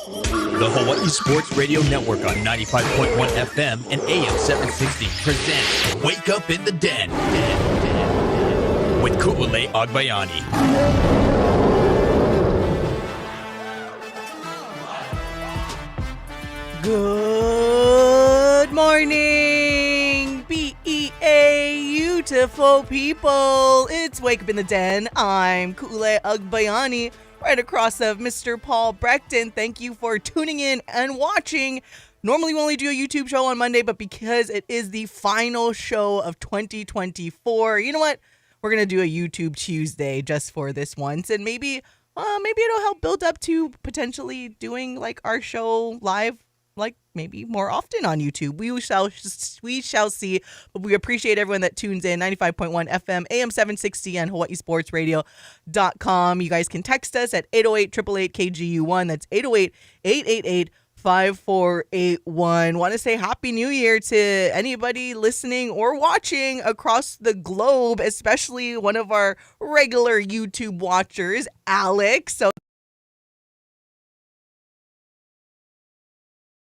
The Hawai'i Sports Radio Network on 95.1 FM and AM 760 presents Wake Up in the Den with Brendyn Agbayani. Good morning, beautiful people. It's Wake Up in the Den. I'm Brendyn Agbayani, right across of Mr. Paul Breckton. Thank you for tuning in and watching. Normally we only do a YouTube show on Monday, but because it is the final show of 2024, you know what? We're going to do a YouTube Tuesday just for this once, and maybe it'll help build up to potentially doing like our show live, like maybe more often on YouTube. We shall see. But we appreciate everyone that tunes in. 95.1 FM, AM 760, and HawaiiSportsRadio.com. You guys can text us at 808-888-KGU1. That's 808-888-5481. Want to say Happy New Year to anybody listening or watching across the globe, especially one of our regular YouTube watchers, Alex. So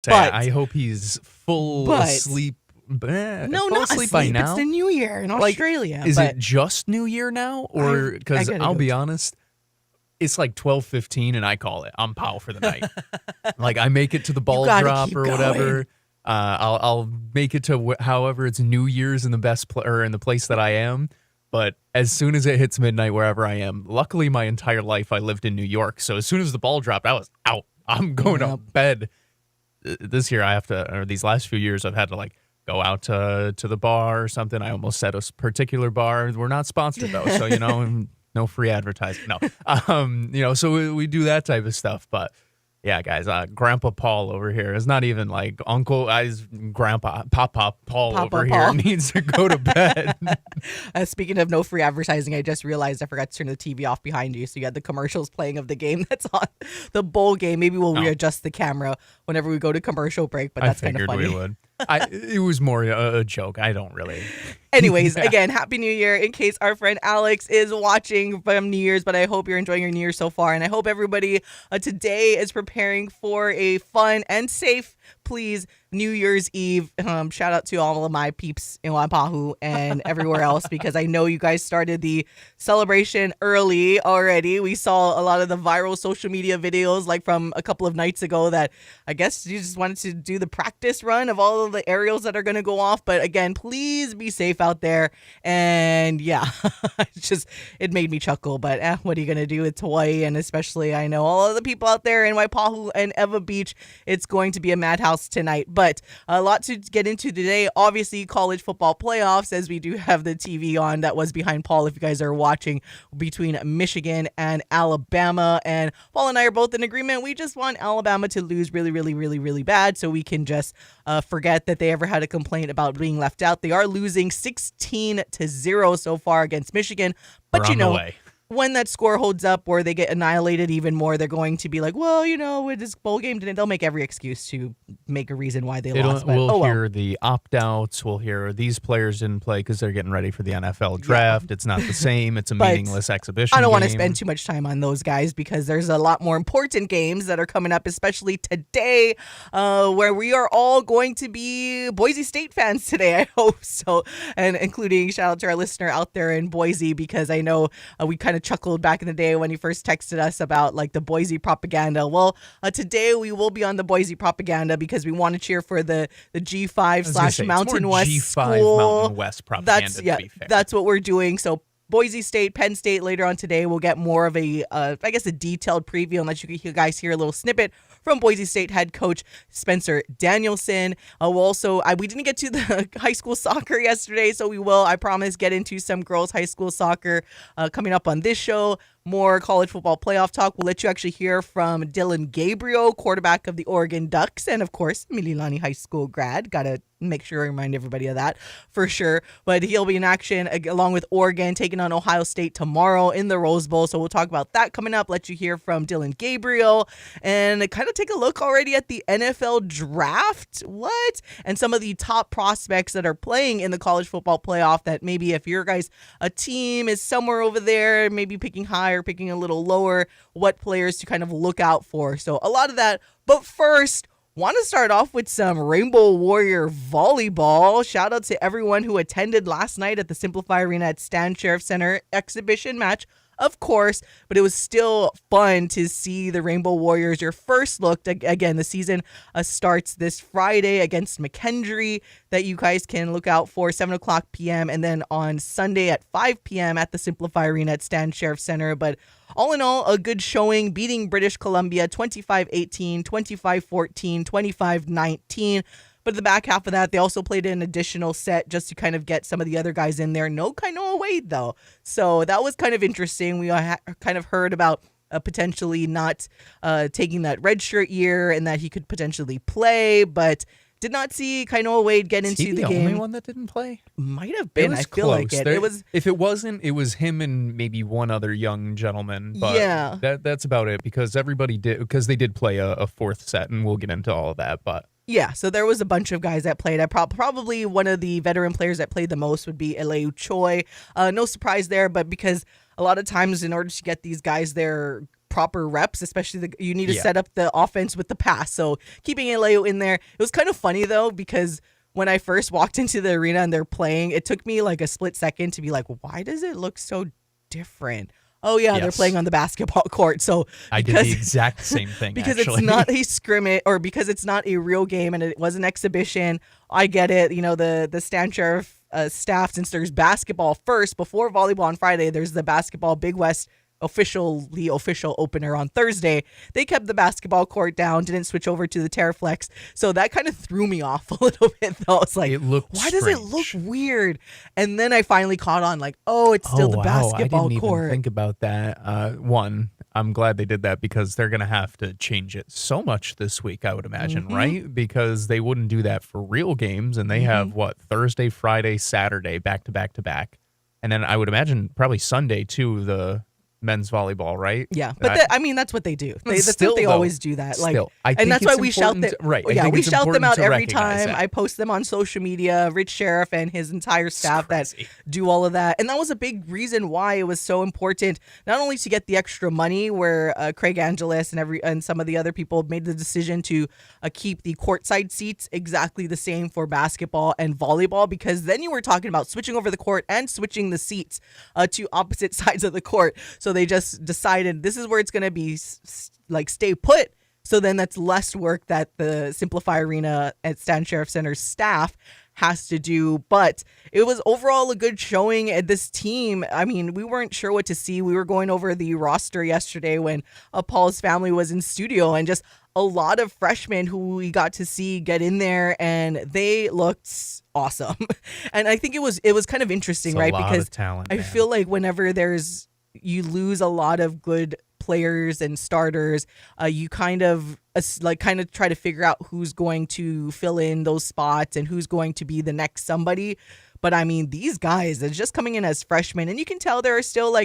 I hope he's full asleep. No, not asleep by now. It's the New Year in Australia. Is it just New Year now? Or because I'll be honest, it's like 12:15 and I call it. I'm pow for the night. Like I make it to the ball drop or whatever. I'll make it to however it's New Year's in the best or in the place that I am. But as soon as it hits midnight wherever I am, luckily my entire life I lived in New York. So as soon as the ball dropped, I was out. I'm going to bed. This year I have to, or these last few years I've had to like go out to the bar or something. I almost said a particular bar. We're not sponsored though, so no free advertising. No, so we do that type of stuff. But yeah, guys, Grandpa Paul over here is not even like Uncle. Grandpa Papa Paul over here needs to go to bed. Speaking of no free advertising, I just realized I forgot to turn the TV off behind you, so you had the commercials playing of the game that's on, the bowl game. Maybe we'll readjust the camera whenever we go to commercial break, but that's kind of funny. We would. It was more a joke. I don't really. Anyways, again, Happy New Year in case our friend Alex is watching from New Year's, but I hope you're enjoying your New Year so far, and I hope everybody today is preparing for a fun and safe, please, New Year's Eve. Shout out to all of my peeps in Waipahu and everywhere else, because I know you guys started the celebration early already. We saw a lot of the viral social media videos like from a couple of nights ago that I guess you just wanted to do the practice run of all of the aerials that are going to go off. But again, please be safe out there. And yeah, it made me chuckle. But what are you going to do? It's Hawaii, and especially I know all of the people out there in Waipahu and Ewa Beach. It's going to be a madhouse tonight. But a lot to get into today. Obviously, college football playoffs, as we do have the TV on that was behind Paul, if you guys are watching, between Michigan and Alabama. And Paul and I are both in agreement. We just want Alabama to lose really, really, really, really bad so we can just forget that they ever had a complaint about being left out. They are losing 16-0 so far against Michigan. But when that score holds up or they get annihilated even more, they're going to be like, well, with this bowl game, they'll make every excuse to make a reason why they lost. We'll hear the opt-outs. We'll hear these players didn't play because they're getting ready for the NFL draft. Yeah. It's not the same. It's a meaningless exhibition. I don't want to spend too much time on those guys because there's a lot more important games that are coming up, especially today, where we are all going to be Boise State fans today, I hope so. And including shout out to our listener out there in Boise, because I know we kind of chuckled back in the day when he first texted us about like the Boise propaganda. Well, today we will be on the Boise propaganda because we want to cheer for the G5 / Mountain West G5 school. Mountain West propaganda. That's what we're doing. So Boise State, Penn State later on today. We'll get more of a detailed preview and let you guys hear a little snippet from Boise State head coach Spencer Danielson. We didn't get to the high school soccer yesterday, so we will, I promise, get into some girls high school soccer coming up on this show. More college football playoff talk. We'll let you actually hear from Dillon Gabriel, quarterback of the Oregon Ducks, and of course, Mililani High School grad. Gotta make sure I remind everybody of that for sure. But he'll be in action along with Oregon taking on Ohio State tomorrow in the Rose Bowl. So we'll talk about that coming up. Let you hear from Dillon Gabriel and kind of take a look already at the NFL draft. What? And some of the top prospects that are playing in the college football playoff that maybe if your guys' a team is somewhere over there, maybe picking high higher, picking a little lower, what players to kind of look out for. So a lot of that. But first, want to start off with some Rainbow Warrior volleyball. Shout out to everyone who attended last night at the Simplify Arena at Stan Sheriff Center exhibition match. Of course, but it was still fun to see the Rainbow Warriors. Your first look, again, the season starts this Friday against McKendree that you guys can look out for, 7 o'clock p.m. And then on Sunday at 5 p.m. at the Simplify Arena at Stan Sheriff Center. But all in all, a good showing, beating British Columbia 25-18, 25-14, 25-19. But at the back half of that, they also played an additional set just to kind of get some of the other guys in there. No Kainoa Wade, though. So that was kind of interesting. We kind of heard about potentially not taking that redshirt year and that he could potentially play, but did not see Kainoa Wade get into the game. The only one that didn't play? Might have been. I feel like it. It was. If it wasn't, it was him and maybe one other young gentleman. But yeah, that's about it because everybody did, because they did play a fourth set, and we'll get into all of that. But yeah, so there was a bunch of guys that played. Probably one of the veteran players that played the most would be Eleu Choi. No surprise there, but because a lot of times in order to get these guys their proper reps, especially you need to set up the offense with the pass. So keeping Eleu in there. It was kind of funny though, because when I first walked into the arena and they're playing, it took me like a split second to be like, why does it look so different? Oh yeah, they're playing on the basketball court. So I did the exact same thing because actually. It's not a scrimmage, or because it's not a real game and it was an exhibition. I get it. You know, the Stan Sheriff staff, since there's basketball first before volleyball on Friday, there's the basketball Big West official opener on Thursday. They kept the basketball court down, didn't switch over to the Terraflex. So that kind of threw me off a little bit though. It's like, why does it look weird? And then I finally caught on like, oh, it's still the basketball I didn't court. Even think about that. One, I'm glad they did that because they're going to have to change it so much this week, I would imagine, right? Because they wouldn't do that for real games. And they have Thursday, Friday, Saturday, back to back to back. And then I would imagine probably Sunday too, the men's volleyball, right? Yeah, but that's what they do. That's what they always do that. Like, and that's why we shout them. Right. Yeah, we shout them out every time. I post them on social media. Rich Sheriff and his entire staff that do all of that, and that was a big reason why it was so important. Not only to get the extra money, where Craig Angeles and some of the other people made the decision to keep the courtside seats exactly the same for basketball and volleyball, because then you were talking about switching over the court and switching the seats to opposite sides of the court. So they just decided this is where it's going to be, like, stay put. So then that's less work that the Simplify Arena at Stan Sheriff Center staff has to do. But it was overall a good showing at this team. I mean, we weren't sure what to see. We were going over the roster yesterday when Paul's family was in studio, and just a lot of freshmen who we got to see get in there, and they looked awesome. And I think it was kind of interesting, right? Because talent, I feel like whenever you lose a lot of good players and starters, you kind of try to figure out who's going to fill in those spots and who's going to be the next somebody. But I mean, these guys are just coming in as freshmen, and you can tell there are still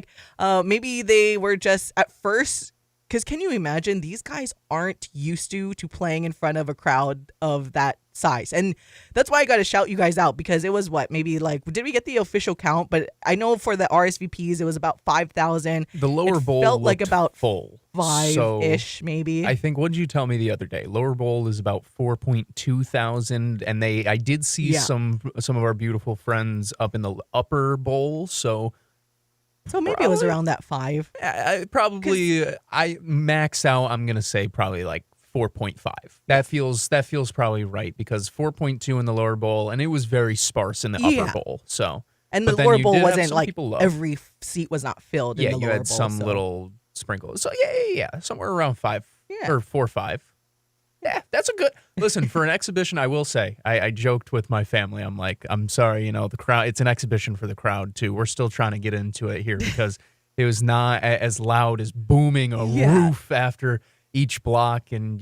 maybe they were just at first, because can you imagine, these guys aren't used to playing in front of a crowd of that size. And that's why I got to shout you guys out, because it was maybe did we get the official count? But I know for the RSVPs, it was about 5,000. The lower bowl felt like about full. 5-ish, maybe. I think, what did you tell me the other day? Lower bowl is about 4.2 thousand. And I did see some of our beautiful friends up in the upper bowl. So maybe it was around that 5. I max out, I'm going to say probably like 4.5. That feels probably right, because 4.2 in the lower bowl, and it was very sparse in the upper bowl. So, and the lower bowl wasn't like every seat was not filled. Yeah, in the you lower had bowl, some little sprinkles. So yeah, somewhere around 5 or 4 or 5. Yeah, that's a good. Listen, for an exhibition, I will say, I joked with my family. I'm like, I'm sorry, the crowd. It's an exhibition for the crowd too. We're still trying to get into it here because it was not as loud as booming a roof after each block, and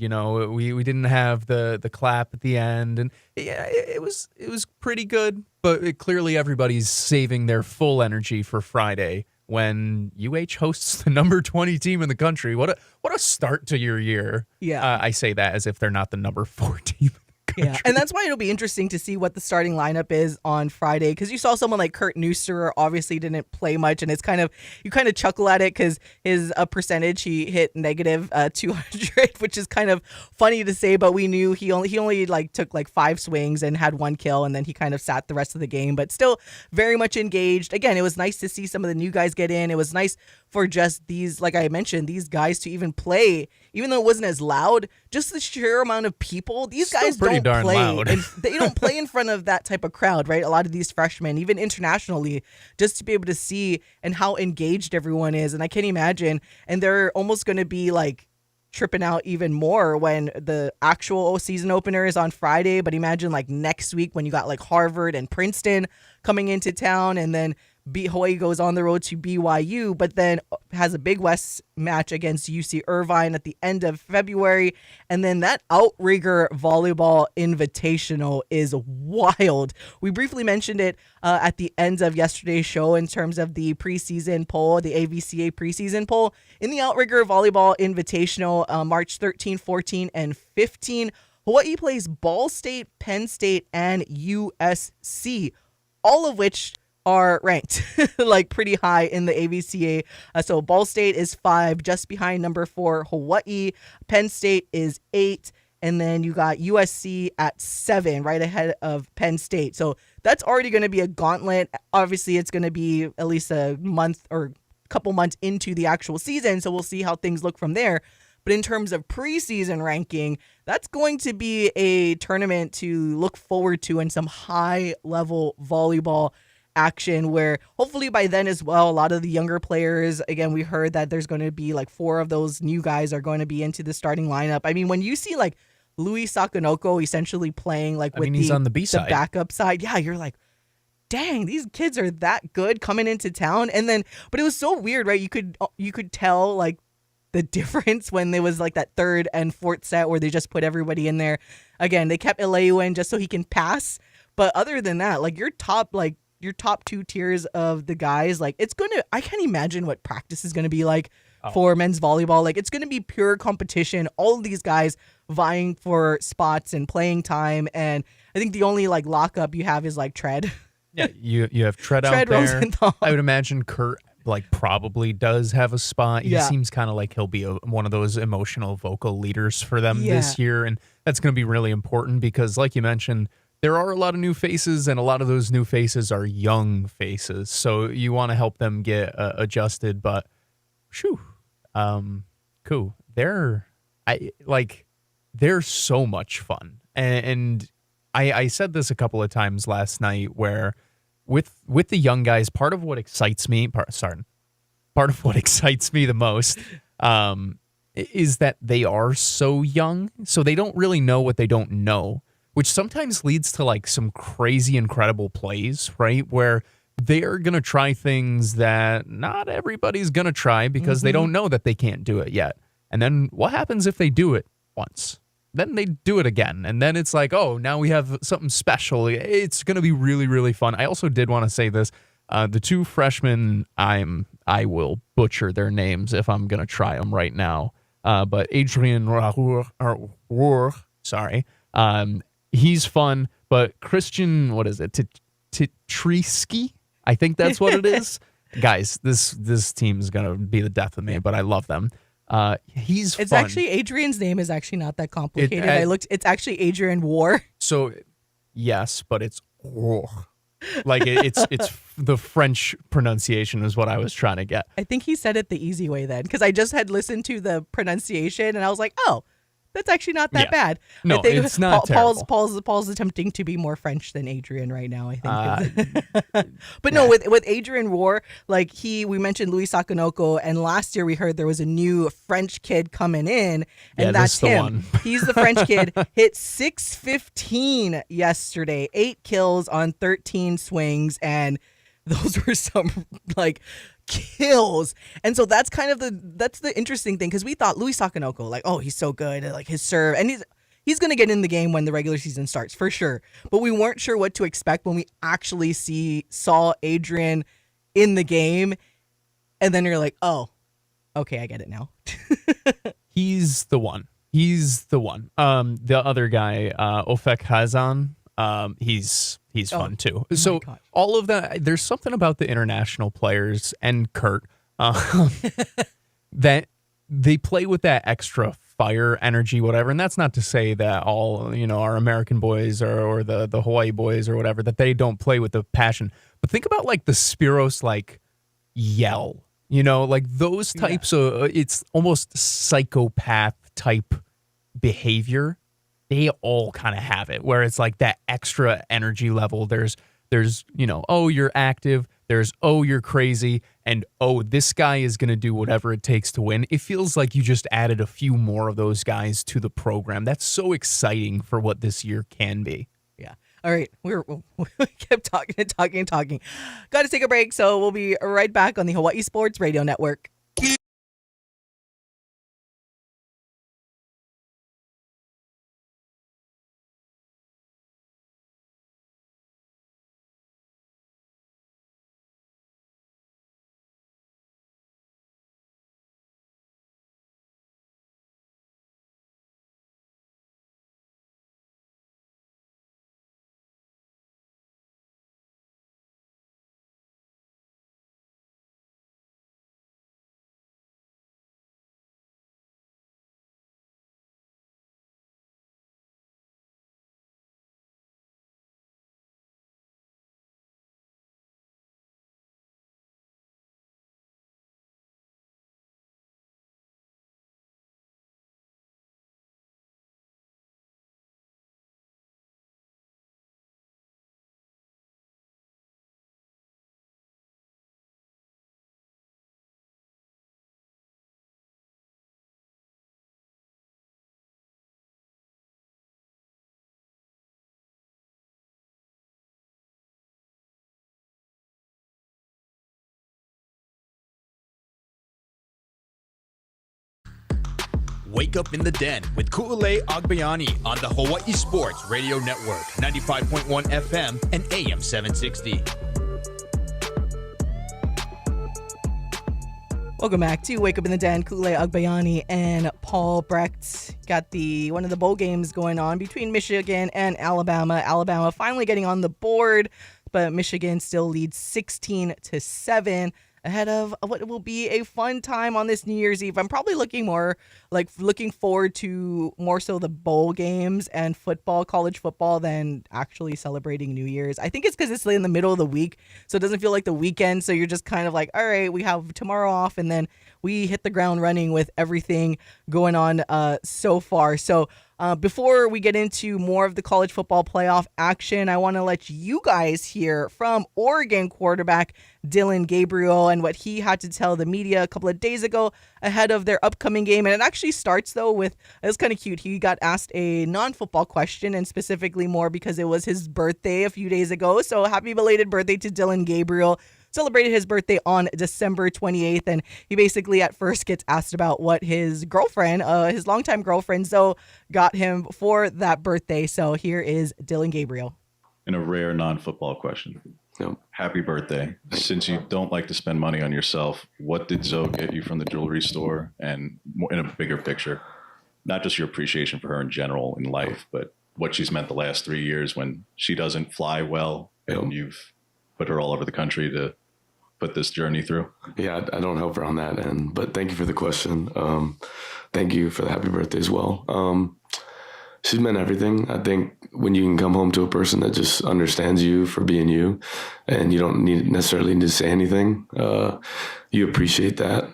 we didn't have the clap at the end, and it was pretty good. But clearly everybody's saving their full energy for Friday when UH hosts the number 20 team in the country. What a start to your year. Yeah, I say that as if they're not the number 4 team in the Yeah, and that's why it'll be interesting to see what the starting lineup is on Friday, because you saw someone like Kurt Neuster obviously didn't play much, and it's you kind of chuckle at it because his percentage, he hit negative 200, which is kind of funny to say, but we knew he only like took like 5 swings and had 1 kill, and then he kind of sat the rest of the game, but still very much engaged. Again, it was nice to see some of the new guys get in. It was nice for just these, like I mentioned, these guys to even play, even though it wasn't as loud, just the sheer amount of people. These guys don't play. Loud. And they don't play in front of that type of crowd, right? A lot of these freshmen, even internationally, just to be able to see and how engaged everyone is. And I can't imagine. And they're almost going to be like tripping out even more when the actual season opener is on Friday. But imagine like next week when you got like Harvard and Princeton coming into town, and then Hawaii goes on the road to BYU, but then has a Big West match against UC Irvine at the end of February. And then that Outrigger Volleyball Invitational is wild. We briefly mentioned it at the end of yesterday's show in terms of the preseason poll, the AVCA preseason poll. In the Outrigger Volleyball Invitational, March 13, 14, and 15, Hawaii plays Ball State, Penn State, and USC, all of which are ranked like pretty high in the AVCA. So Ball State is 5, just behind number 4 Hawaii. Penn State is 8, and then you got USC at 7, right ahead of Penn State. So that's already going to be a gauntlet. Obviously, it's going to be at least a month or couple months into the actual season, so we'll see how things look from there. But in terms of preseason ranking, that's going to be a tournament to look forward to, and some high-level volleyball action where hopefully by then as well, a lot of the younger players, again, we heard that there's going to be like 4 of those new guys are going to be into the starting lineup. I mean, when you see like Louis Sakanoko essentially playing like he's on the B side, the backup side, yeah, you're like, dang, these kids are that good coming into town. And then, but it was so weird, right? You could tell like the difference when there was like that 3rd and 4th set where they just put everybody in there. Again, they kept Eleu in just so he can pass. But other than that, like your top 2 tiers of the guys, like I can't imagine what practice is going to be like for men's volleyball. Like it's going to be pure competition. All of these guys vying for spots and playing time. And I think the only like lockup you have is like Tread. Yeah, you have Tread out there. Rosenthal. I would imagine Kurt like probably does have a spot. He seems kind of like he'll be one of those emotional vocal leaders for them this year. And that's going to be really important because like you mentioned, there are a lot of new faces, and a lot of those new faces are young faces. So you want to help them get adjusted. But, cool. They're so much fun. And I said this a couple of times last night, where with the young guys, part of what excites me the most is that they are so young, so they don't really know what they don't know, which sometimes leads to like some crazy, incredible plays, right? Where they're going to try things that not everybody's going to try because they don't know that they can't do it yet. And then what happens if they do it once? Then they do it again. And then it's like, oh, now we have something special. It's going to be really, really fun. I also did want to say this. The 2 freshmen, I will butcher their names if I'm going to try them right now. But Adrian Rohr, sorry. He's fun, but Christian, what is it? Titrisky? I think that's what it is. Guys, this team is going to be the death of me, but I love them. It's fun. Actually, Adrian's name is actually not that complicated. It's actually Adrian War. So, yes, but it's War. Like it's the French pronunciation is what I was trying to get. I think he said it the easy way then, because I just had listened to the pronunciation and I was like, oh, that's actually not that bad. No, I think it's not terrible. Paul's attempting to be more French than Adrian right now, I think. But no, with Adrian Rohr, like we mentioned Louis Sakanoko, and last year we heard there was a new French kid coming in, and that's him. He's the French kid. Hit 615 yesterday, 8 kills on 13 swings, and those were some like kills. And so that's kind of the interesting thing, because we thought Louis Sakanoko, like, oh, he's so good at like his serve, and he's going to get in the game when the regular season starts for sure. But we weren't sure what to expect when we actually saw Adrian in the game, and then you're like, oh, okay, I get it now. He's the one. He's the one. The other guy, Ofek Hazan, he's fun too. So all of that, there's something about the international players and Kurt that they play with that extra fire, energy, whatever. And that's not to say that all, our American boys or the Hawai'i boys or whatever, that they don't play with the passion. But think about like the Spiros, like yell, like those types of, it's almost psychopath type behavior. They all kind of have it where it's like that extra energy level. There's, oh, you're active. There's, oh, you're crazy. And, oh, this guy is going to do whatever it takes to win. It feels like you just added a few more of those guys to the program. That's so exciting for what this year can be. Yeah. All right. We kept talking and talking and talking. Got to take a break. So we'll be right back on the Hawai'i Sports Radio Network. Wake up in the den with Hawai'i Agbayani on the Hawai'i Sports Radio Network, 95.1 FM and AM 760. Welcome back to Wake Up in the Den. Hawai'i Agbayani and Paul Brecht got one of the bowl games going on between Michigan and Alabama. Alabama finally getting on the board, but Michigan still leads 16-7. Ahead of what will be a fun time on this New Year's Eve. I'm probably looking forward to more so the bowl games and football, college football, than actually celebrating New Year's. I think it's because it's in the middle of the week, so it doesn't feel like the weekend. So you're just kind of like, all right, we have tomorrow off, and then we hit the ground running with everything going on so far. So before we get into more of the college football playoff action, I want to let you guys hear from Oregon quarterback Dillon Gabriel and what he had to tell the media a couple of days ago ahead of their upcoming game. And it actually starts, though, with, it was kind of cute. He got asked a non-football question, and specifically more because it was his birthday a few days ago. So happy belated birthday to Dillon Gabriel. Celebrated his birthday on December 28th, and he basically at first gets asked about what his girlfriend, his longtime girlfriend, Zoe, got him for that birthday. So here is Dillon Gabriel. In a rare non-football question. No. Happy birthday. Since you don't like to spend money on yourself, what did Zoe get you from the jewelry store, and in a bigger picture? Not just your appreciation for her in general in life, but what she's meant the last 3 years when she doesn't fly well, and you've put her all over the country to put this journey through. Yeah, I don't help her on that end, but thank you for the question. Thank you for the happy birthday as well. She's meant everything. I think when you can come home to a person that just understands you for being you, and you don't necessarily need to say anything, you appreciate that.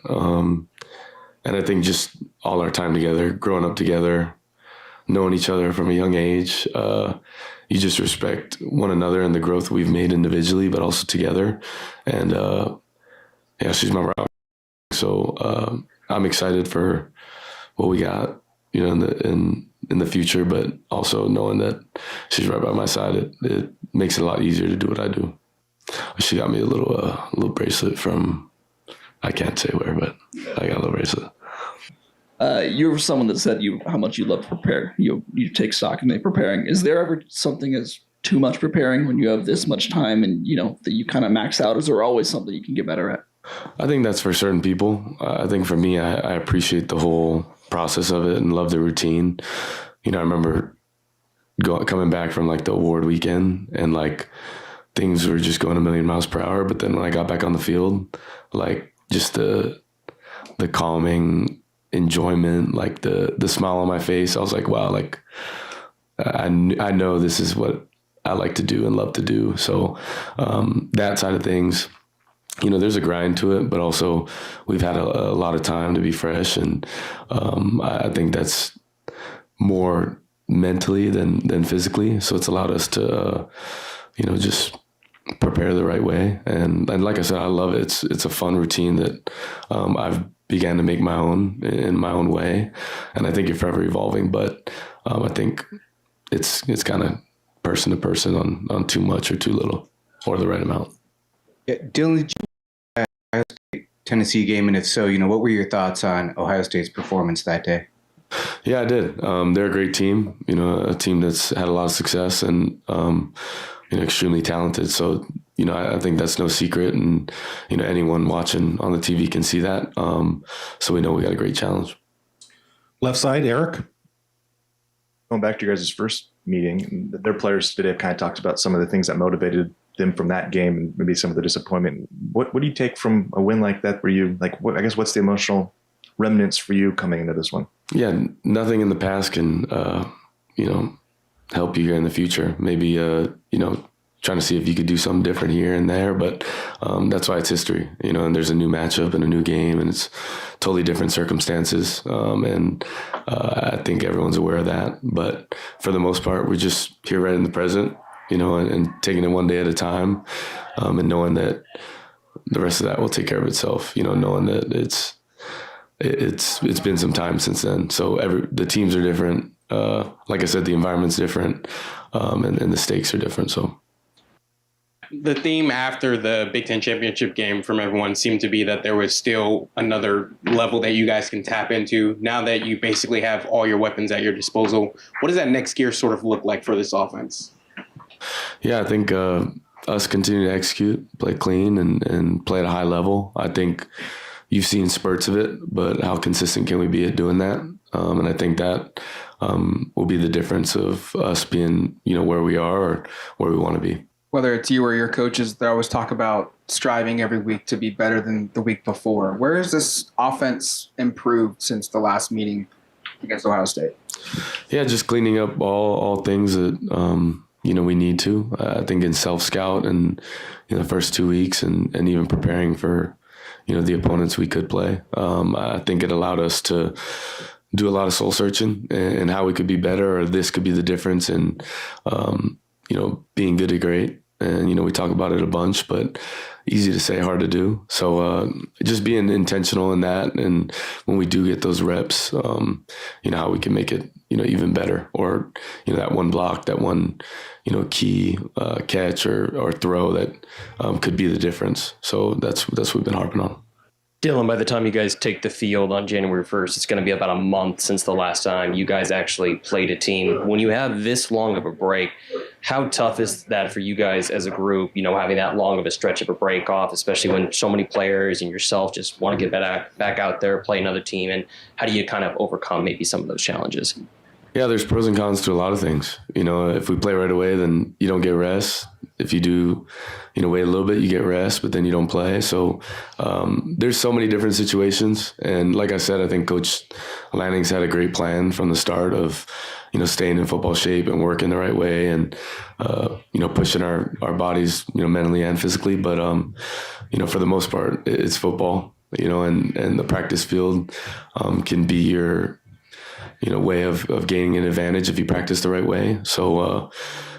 And I think just all our time together, growing up together, knowing each other from a young age, you just respect one another and the growth we've made individually, but also together. And yeah, she's my rock. So I'm excited for what we got, in the future, but also knowing that she's right by my side, it makes it a lot easier to do what I do. She got me a little bracelet from, I can't say where, but I got a little bracelet. You're someone that said how much you love to prepare. You take stock in preparing. Is there ever something as too much preparing when you have this much time and that you kind of max out? Is there always something you can get better at? I think that's for certain people. I think for me, I appreciate the whole process of it and love the routine. I remember coming back from like the award weekend and like things were just going a million miles per hour. But then when I got back on the field, like just the calming enjoyment, like the smile on my face, I was like, wow, like I know this is what I like to do and love to do. So that side of things, there's a grind to it, but also we've had a lot of time to be fresh. And I think that's more mentally than physically. So it's allowed us to, just prepare the right way. And like I said, I love it. It's a fun routine that I've began to make my own in my own way. And I think you're forever evolving, but I think it's kind of person to person on too much or too little or the right amount. Yeah, Dillon, did you Ohio State Tennessee game? And if so, what were your thoughts on Ohio State's performance that day? Yeah, I did. They're a great team, a team that's had a lot of success and, extremely talented. So, I think that's no secret. And, anyone watching on the TV can see that. So we know we got a great challenge. Left side, Eric. Going back to your guys' first meeting, their players today have kind of talked about some of the things that motivated them from that game and maybe some of the disappointment. What do you take from a win like that for you? Like, what's the emotional remnants for you coming into this one? Yeah, nothing in the past can, help you here in the future. Maybe, trying to see if you could do something different here and there, but that's why it's history, and there's a new matchup and a new game and it's totally different circumstances. And I think everyone's aware of that, but for the most part, we're just here right in the present, and taking it one day at a time, and knowing that the rest of that will take care of itself, knowing that it's been some time since then. So the teams are different. Like I said, the environment's different, and the stakes are different. So the theme after the Big Ten championship game from everyone seemed to be that there was still another level that you guys can tap into now that you basically have all your weapons at your disposal. What does that next gear sort of look like for this offense? Yeah, I think us continue to execute, play clean, and play at a high level. I think you've seen spurts of it, but how consistent can we be at doing that? And I think that will be the difference of us being, where we are or where we want to be. Whether it's you or your coaches, they always talk about striving every week to be better than the week before. Where has this offense improved since the last meeting against Ohio State? Yeah, just cleaning up all things that, we need to. I think in self-scout and the first 2 weeks and even preparing for, the opponents we could play. I think it allowed us to do a lot of soul searching and how we could be better, or this could be the difference in, being good to great. And, we talk about it a bunch, but easy to say, hard to do. So just being intentional in that. And when we do get those reps, how we can make it, even better, or, that one block, that one, key catch or throw that could be the difference. So that's what we've been harping on. Dillon, by the time you guys take the field on January 1st, it's going to be about a month since the last time you guys actually played a team. When you have this long of a break, how tough is that for you guys as a group, having that long of a stretch of a break off, especially when so many players and yourself just want to get back out there, play another team? And how do you kind of overcome maybe some of those challenges? Yeah, there's pros and cons to a lot of things. If we play right away, then you don't get rest. If you do, wait a little bit, you get rest, but then you don't play. So there's so many different situations. And like I said, I think Coach Lanning's had a great plan from the start of, staying in football shape and working the right way and, pushing our bodies, mentally and physically. But, for the most part, it's football, and the practice field can be your way of gaining an advantage if you practice the right way. So,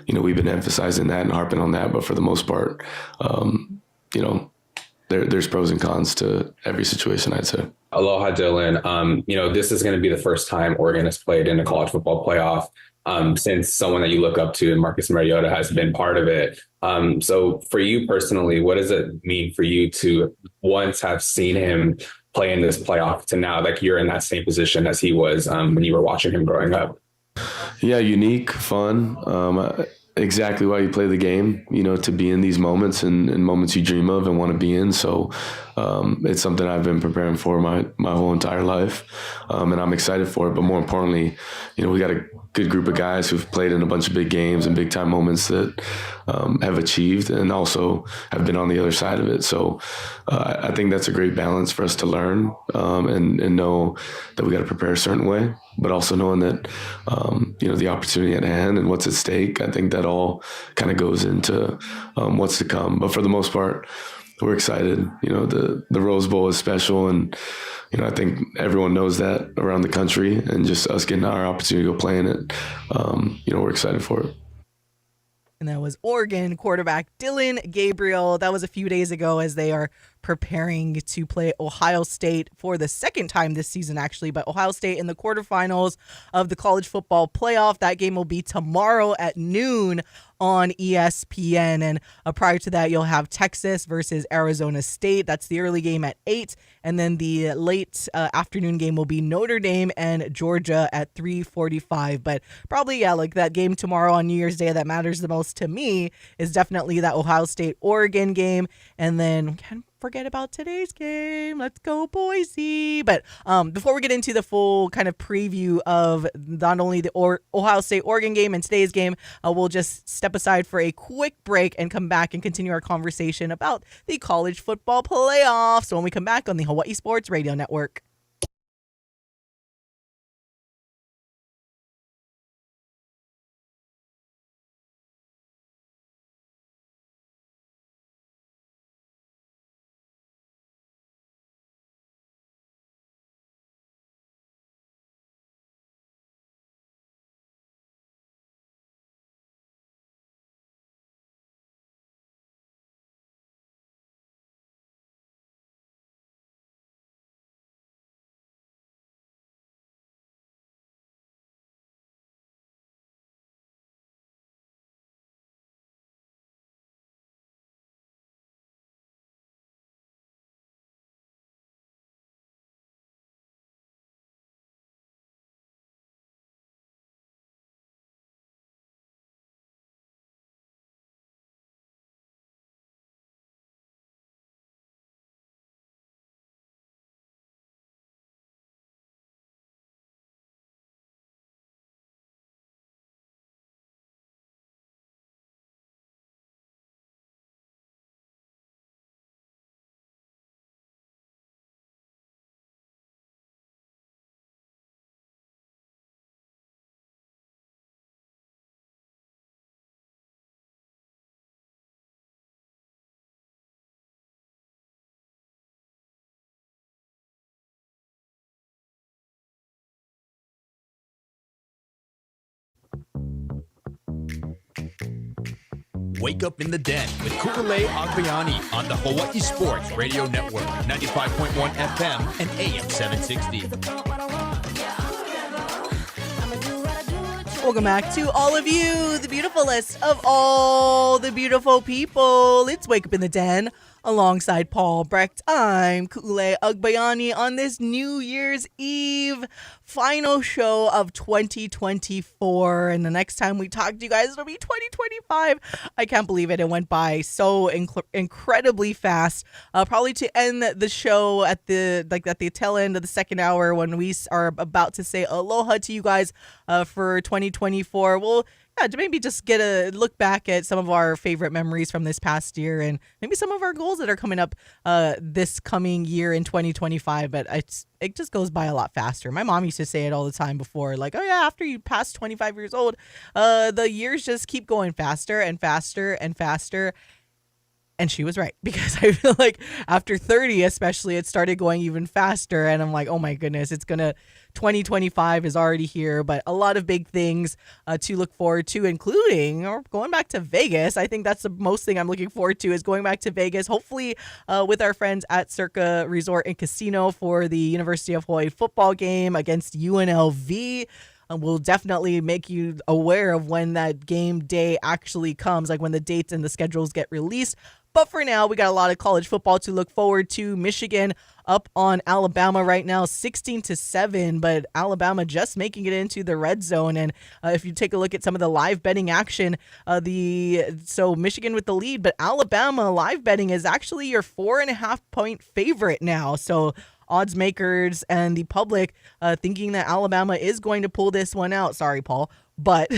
we've been emphasizing that and harping on that, but for the most part, there's pros and cons to every situation, I'd say. Aloha, Dillon. This is going to be the first time Oregon has played in a college football playoff since someone that you look up to, Marcus Mariota, has been part of it. So for you personally, what does it mean for you to once have seen him play in this playoff to now, like you're in that same position as he was when you were watching him growing up? Yeah, unique, fun. Exactly why you play the game, to be in these moments and moments you dream of and want to be in. So It's something I've been preparing for my whole entire life, and I'm excited for it. But more importantly, we got a good group of guys who've played in a bunch of big games and big time moments that have achieved and also have been on the other side of it. So I think that's a great balance for us to learn and know that we got to prepare a certain way, but also knowing that, the opportunity at hand and what's at stake. I think that all kind of goes into what's to come. But for the most part, we're excited. The Rose Bowl is special, and I think everyone knows that around the country, and just us getting our opportunity to go play in it, we're excited for it. And that was Oregon quarterback Dillon Gabriel. That was a few days ago as they are preparing to play Ohio State for the second time this season, actually. But Ohio State in the quarterfinals of the college football playoff. That game will be tomorrow at noon on ESPN. And prior to that, you'll have Texas versus Arizona State. That's the early game at 8. And then the late afternoon game will be Notre Dame and Georgia at 3:45. But probably, like that game tomorrow on New Year's Day that matters the most to me is definitely that Ohio State-Oregon game. And then can't forget about today's game. Let's go, Boise. But before we get into the full kind of preview of not only the Ohio State-Oregon game and today's game, we'll just step aside for a quick break and come back and continue our conversation about the college football playoffs. So when we come back on the Hawai'i Sports Radio Network. Wake Up in the Den with Brendyn Agbayani on the Hawai'i Sports Radio Network, 95.1 FM and AM 760. Welcome back to all of you, the beautifulest of all the beautiful people. It's Wake Up in the Den alongside Paul Brecht. I'm Brendyn Agbayani on this New Year's Eve final show of 2024. And the next time we talk to you guys, it'll be 2025. I can't believe it. It went by so incredibly fast. Probably to end the show at the tail end of the second hour when we are about to say aloha to you guys for 2024. We'll to maybe just get a look back at some of our favorite memories from this past year and maybe some of our goals that are coming up this coming year in 2025. But it just goes by a lot faster. My mom used to say it all the time before, like, oh yeah, after you pass 25 years old, the years just keep going faster and faster and faster. And she was right, because I feel like after 30, especially, it started going even faster. And I'm like, oh my goodness, 2025 is already here. But a lot of big things to look forward to, including going back to Vegas. I think that's the most thing I'm looking forward to, is going back to Vegas, hopefully with our friends at Circa Resort and Casino for the University of Hawaii football game against UNLV. We'll definitely make you aware of when that game day actually comes, like when the dates and the schedules get released. But for now, we got a lot of college football to look forward to. Michigan up on Alabama right now, 16-7, but Alabama just making it into the red zone. And if you take a look at some of the live betting action, so Michigan with the lead, but Alabama live betting is actually your 4.5-point favorite now. So odds makers and the public thinking that Alabama is going to pull this one out. Sorry, Paul, but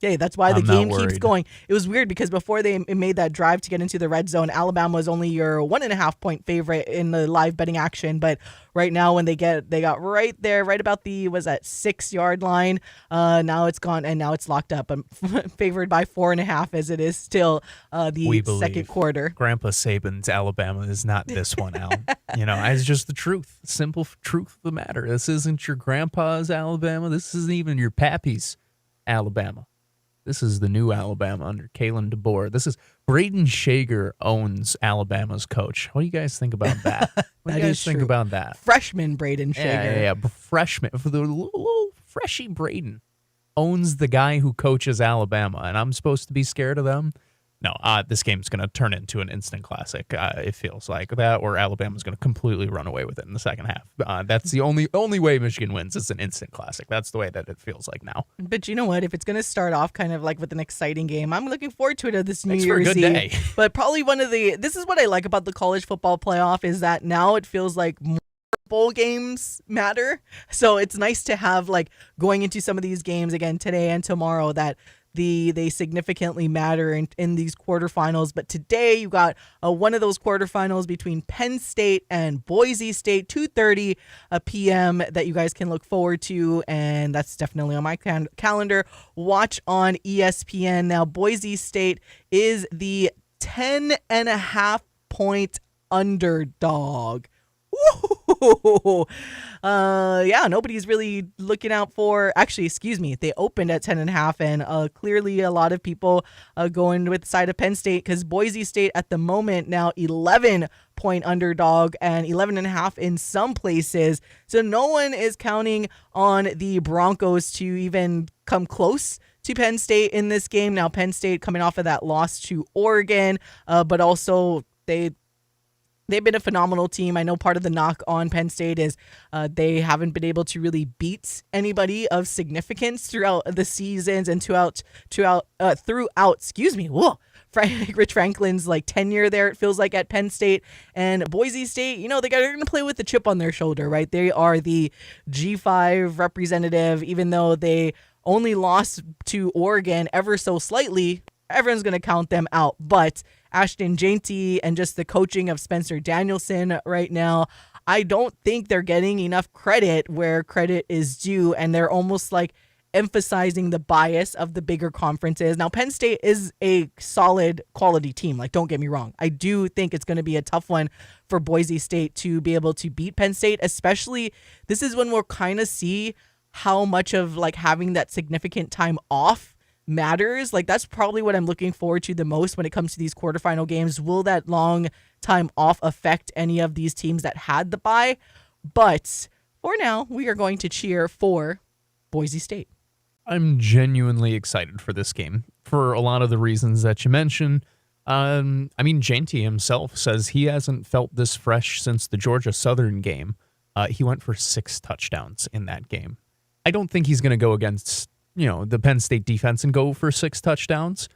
okay, that's why the game keeps going. It was weird because before they made that drive to get into the red zone, Alabama was only your 1.5-point favorite in the live betting action. But right now, when they got right there, right about the 6-yard line. Now it's gone and now it's locked up. I'm favored by 4.5 as it is still the second quarter. Grandpa Saban's Alabama is not this one, Al. It's just the truth, simple truth of the matter. This isn't your grandpa's Alabama. This isn't even your pappy's Alabama. This is the new Alabama under Kalen DeBoer. This is Brayden Schager owns Alabama's coach. What do you guys think about that? What do you guys think about that? Freshman Brayden Schager. Yeah. Freshman. For the little freshy Brayden owns the guy who coaches Alabama, and I'm supposed to be scared of them? No, this game's going to turn into an instant classic. It feels like that, or Alabama's going to completely run away with it in the second half. That's the only way Michigan wins. It's an instant classic. That's the way that it feels like now. But you know what? If it's going to start off kind of like with an exciting game, I'm looking forward to it this New Year's Eve. For a good day. But probably this is what I like about the college football playoff is that now it feels like more bowl games matter. So it's nice to have going into some of these games again today and tomorrow that they significantly matter in these quarterfinals. But today you got one of those quarterfinals between Penn State and Boise State, 2:30 p.m. that you guys can look forward to, and that's definitely on my calendar. Watch on ESPN. Now, Boise State is the 10.5-point underdog. Woo! Nobody's really looking out for. Actually, excuse me. They opened at 10.5, and clearly a lot of people going with the side of Penn State because Boise State at the moment now 11-point underdog and 11.5 in some places. So no one is counting on the Broncos to even come close to Penn State in this game. Now Penn State coming off of that loss to Oregon, but also They've been a phenomenal team. I know part of the knock on Penn State is they haven't been able to really beat anybody of significance throughout the seasons and throughout Rich Franklin's tenure there, it feels like, at Penn State. And Boise State, they're going to play with the chip on their shoulder, right? They are the G5 representative, even though they only lost to Oregon ever so slightly. Everyone's going to count them out, but Ashton Jainty and just the coaching of Spencer Danielson right now, I don't think they're getting enough credit where credit is due, and they're almost emphasizing the bias of the bigger conferences. Now, Penn State is a solid quality team. Don't get me wrong. I do think it's going to be a tough one for Boise State to be able to beat Penn State, especially this is when we'll kind of see how much of having that significant time off matters. That's probably what I'm looking forward to the most when it comes to these quarterfinal games. Will that long time off affect any of these teams that had the bye? But for now, we are going to cheer for Boise State. I'm genuinely excited for this game for a lot of the reasons that you mentioned. Jainty himself says he hasn't felt this fresh since the Georgia Southern game. He went for 6 touchdowns in that game. I don't think he's going to go against the Penn State defense and go for 6 touchdowns.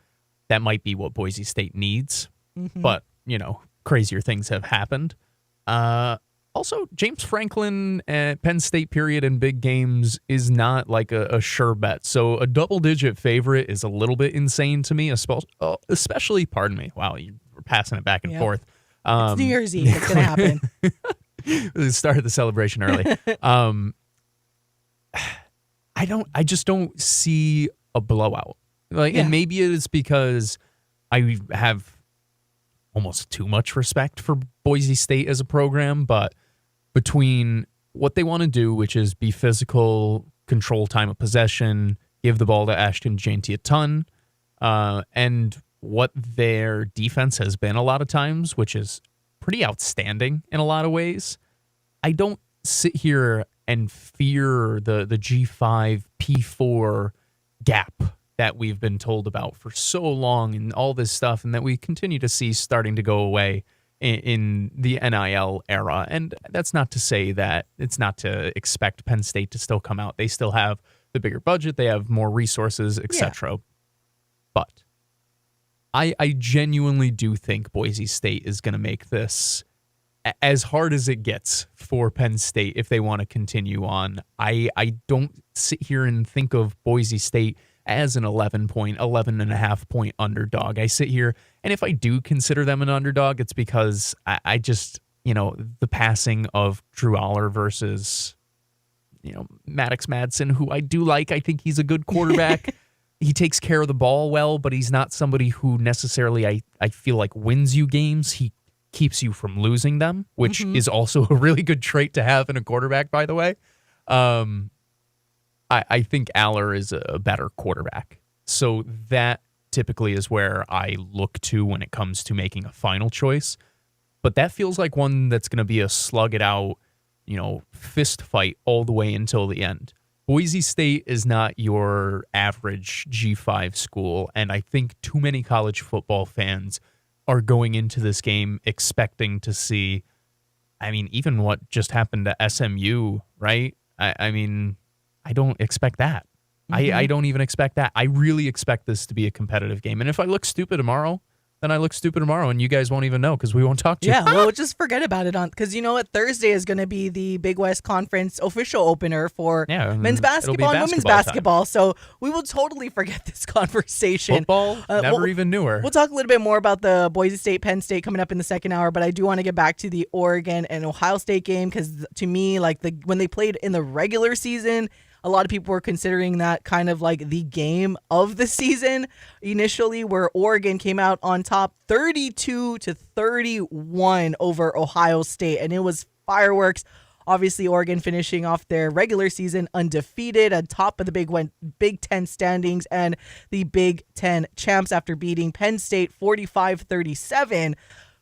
That might be what Boise State needs. Mm-hmm. But, crazier things have happened. Also, James Franklin at Penn State period in big games is not a sure bet. So a double-digit favorite is a little bit insane to me, especially, pardon me. Wow, you were passing it back and forth. It's New Year's Eve. It's going to happen. Started the celebration early. I just don't see a blowout. And maybe it is because I have almost too much respect for Boise State as a program, but between what they want to do, which is be physical, control time of possession, give the ball to Ashton Jainty a ton, and what their defense has been a lot of times, which is pretty outstanding in a lot of ways, I don't sit here and fear the G5 P4 gap that we've been told about for so long and all this stuff, and that we continue to see starting to go away in the NIL era. And that's not to say that it's not to expect Penn State to still come out. They still have the bigger budget, they have more resources, etc. Yeah. But I genuinely do think Boise State is going to make this as hard as it gets for Penn State if they want to continue on. I don't sit here and think of Boise State as an 11.5 point underdog. I sit here, and if I do consider them an underdog, it's because I just, the passing of Drew Aller versus, Maddox Madsen, who I do like. I think he's a good quarterback. He takes care of the ball well, but he's not somebody who necessarily I feel like wins you games. He keeps you from losing them, which is also a really good trait to have in a quarterback, by the way. I think Aller is a better quarterback. So that typically is where I look to when it comes to making a final choice. But that feels like one that's going to be a slug it out, fist fight all the way until the end. Boise State is not your average G5 school, and I think too many college football fans are going into this game expecting to see, even what just happened to SMU, right? I don't expect that. I don't even expect that. I really expect this to be a competitive game. And if I look stupid tomorrow, then I look stupid tomorrow, and you guys won't even know because we won't talk to you. Yeah, well, just forget about it because you know what? Thursday is going to be the Big West Conference official opener for men's basketball and women's basketball. So we will totally forget this conversation. Football, never even knew her. We'll talk a little bit more about the Boise State, Penn State coming up in the second hour, but I do want to get back to the Oregon and Ohio State game because to me, when they played in the regular season, a lot of people were considering that kind of like the game of the season initially, where Oregon came out on top 32-31 over Ohio State. And it was fireworks. Obviously, Oregon finishing off their regular season undefeated on top of the Big Ten standings and the Big Ten champs after beating Penn State 45-37.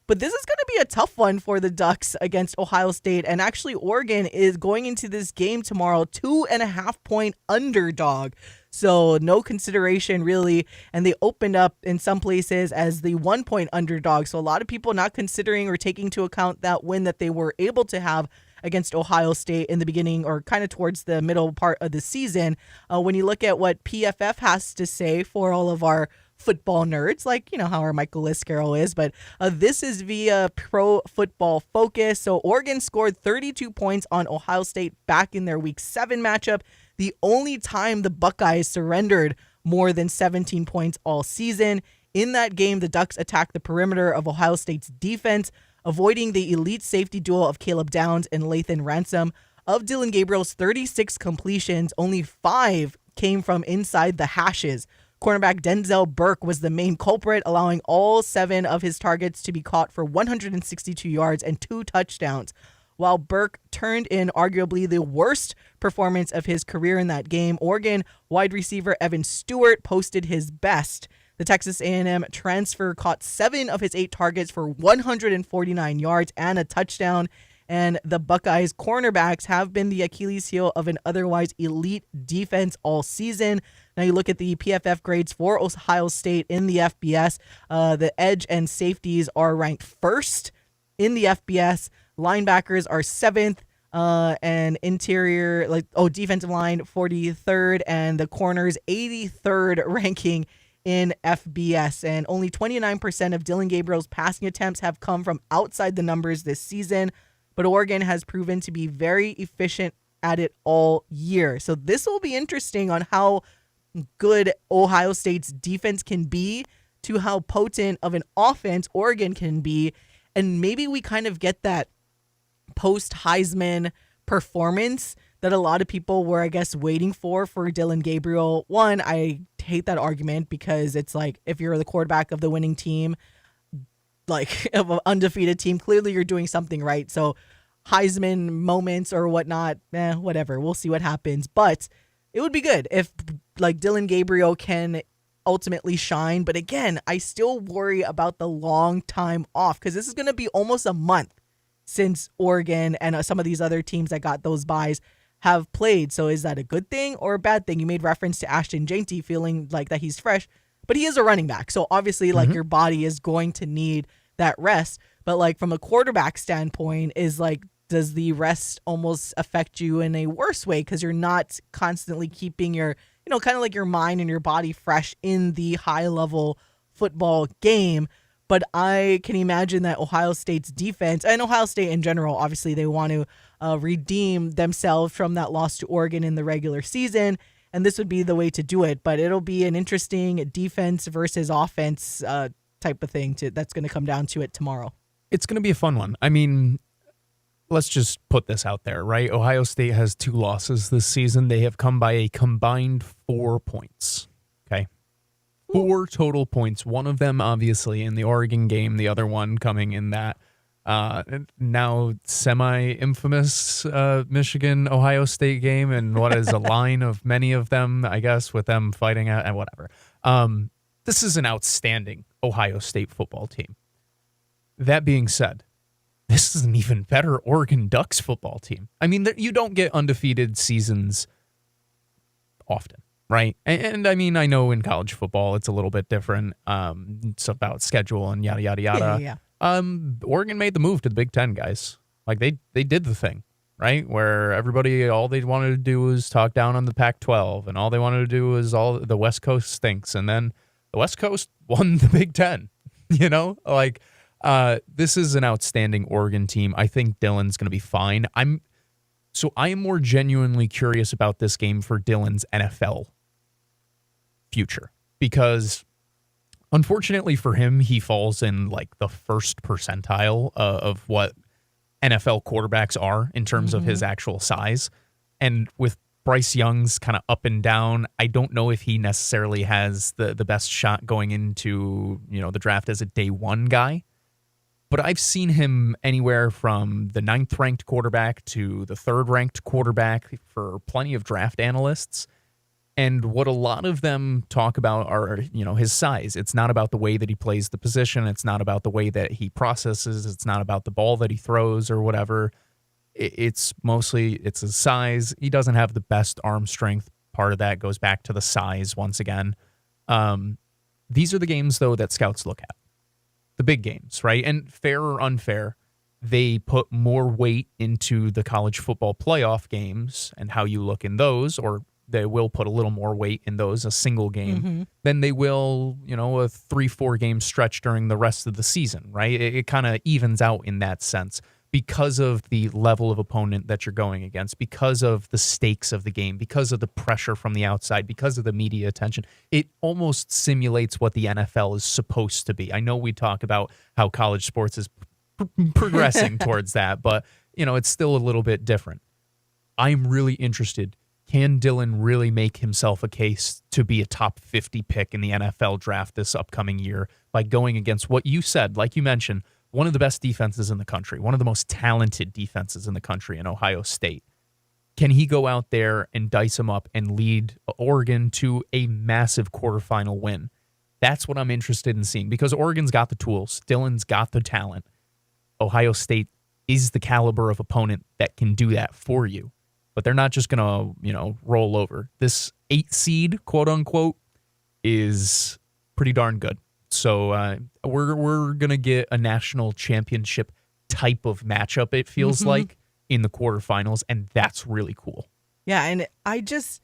But this is going to be a tough one for the Ducks against Ohio State. And actually, Oregon is going into this game tomorrow 2.5 point underdog. So no consideration really. And they opened up in some places as the 1 point underdog. So a lot of people not considering or taking into account that win that they were able to have against Ohio State in the beginning or kind of towards the middle part of the season. When you look at what PFF has to say for all of our football nerds, like how our Michael Liscaro is, but this is via Pro Football Focus. So Oregon scored 32 points on Ohio State back in their Week 7 matchup, the only time the Buckeyes surrendered more than 17 points all season. In that game, the Ducks attacked the perimeter of Ohio State's defense, avoiding the elite safety duel of Caleb Downs and Lathan Ransom. Of Dillon Gabriel's 36 completions, only 5 came from inside the hashes. Cornerback Denzel Burke was the main culprit, allowing all 7 of his targets to be caught for 162 yards and 2 touchdowns. While Burke turned in arguably the worst performance of his career in that game, Oregon wide receiver Evan Stewart posted his best. The Texas A&M transfer caught 7 of his 8 targets for 149 yards and a touchdown. And the Buckeyes cornerbacks have been the Achilles heel of an otherwise elite defense all season. Now you look at the PFF grades for Ohio State in the FBS. The edge and safeties are ranked first in the FBS. Linebackers are 7th, and interior, defensive line 43rd, and the corners 83rd ranking in FBS. And only 29% of Dillon Gabriel's passing attempts have come from outside the numbers this season. But Oregon has proven to be very efficient at it all year. So this will be interesting on how good Ohio State's defense can be to how potent of an offense Oregon can be. And maybe we kind of get that post-Heisman performance that a lot of people were, I guess, waiting for Dillon Gabriel. One, I hate that argument because it's like if you're the quarterback of the winning team, of an undefeated team, clearly you're doing something right. So Heisman moments or whatnot, whatever. We'll see what happens. But it would be good if Dillon Gabriel can ultimately shine. But again, I still worry about the long time off because this is going to be almost a month since Oregon and some of these other teams that got those buys have played. So is that a good thing or a bad thing? You made reference to Ashton Jeanty feeling like that he's fresh, but he is a running back. So obviously like your body is going to need that rest. But like from a quarterback standpoint, is like, does the rest almost affect you in a worse way? Because you're not constantly keeping your, kind of like your mind and your body fresh in the high level football game. But I can imagine that Ohio State's defense, and Ohio State in general, obviously they want to redeem themselves from that loss to Oregon in the regular season. And this would be the way to do it. But it'll be an interesting defense versus offense type of thing that's going to come down to it tomorrow. It's going to be a fun one. I mean, let's just put this out there, right? Ohio State has 2 losses this season. They have come by a combined 4 points. Okay. 4 total points. One of them, obviously, in the Oregon game. The other one coming in that now semi-infamous Michigan-Ohio State game. And what is a line of many of them, I guess, with them fighting out and whatever. This is an outstanding Ohio State football team. That being said, this is an even better Oregon Ducks football team. I mean, you don't get undefeated seasons often, right? And I mean, I know in college football it's a little bit different. It's about schedule and yada, yada, yada. Yeah. Oregon made the move to the Big Ten, guys. Like, they did the thing, right? Where everybody, all they wanted to do was talk down on the Pac-12, and all they wanted to do was all the West Coast stinks. And then the West Coast won the Big Ten, Like, this is an outstanding Oregon team. I think Dillon's going to be fine. I am more genuinely curious about this game for Dillon's NFL future, because unfortunately for him, he falls in like the first percentile of what NFL quarterbacks are in terms of his actual size. And with Bryce Young's kind of up and down, I don't know if he necessarily has the best shot going into, the draft as a day one guy. But I've seen him anywhere from the 9th-ranked quarterback to the 3rd-ranked quarterback for plenty of draft analysts. And what a lot of them talk about are, his size. It's not about the way that he plays the position. It's not about the way that he processes. It's not about the ball that he throws or whatever. It's his size. He doesn't have the best arm strength. Part of that goes back to the size once again. These are the games, though, that scouts look at. The big games, right? And fair or unfair, they put more weight into the college football playoff games and how you look in those, or they will put a little more weight in those, a single game, than they will, a 3-4 game stretch during the rest of the season, right? It kind of evens out in that sense because of the level of opponent that you're going against, because of the stakes of the game, because of the pressure from the outside, because of the media attention. It almost simulates what the NFL is supposed to be. I know we talk about how college sports is progressing towards that, but, it's still a little bit different. I'm really interested. Can Dillon really make himself a case to be a top 50 pick in the NFL draft this upcoming year by going against what you said, like you mentioned, one of the best defenses in the country, one of the most talented defenses in the country in Ohio State? Can he go out there and dice them up and lead Oregon to a massive quarterfinal win? That's what I'm interested in seeing, because Oregon's got the tools. Dillon's got the talent. Ohio State is the caliber of opponent that can do that for you. But they're not just going to, roll over. This 8 seed, quote unquote, is pretty darn good. So we're going to get a national championship type of matchup, it feels like, in the quarterfinals, and that's really cool. Yeah, and I just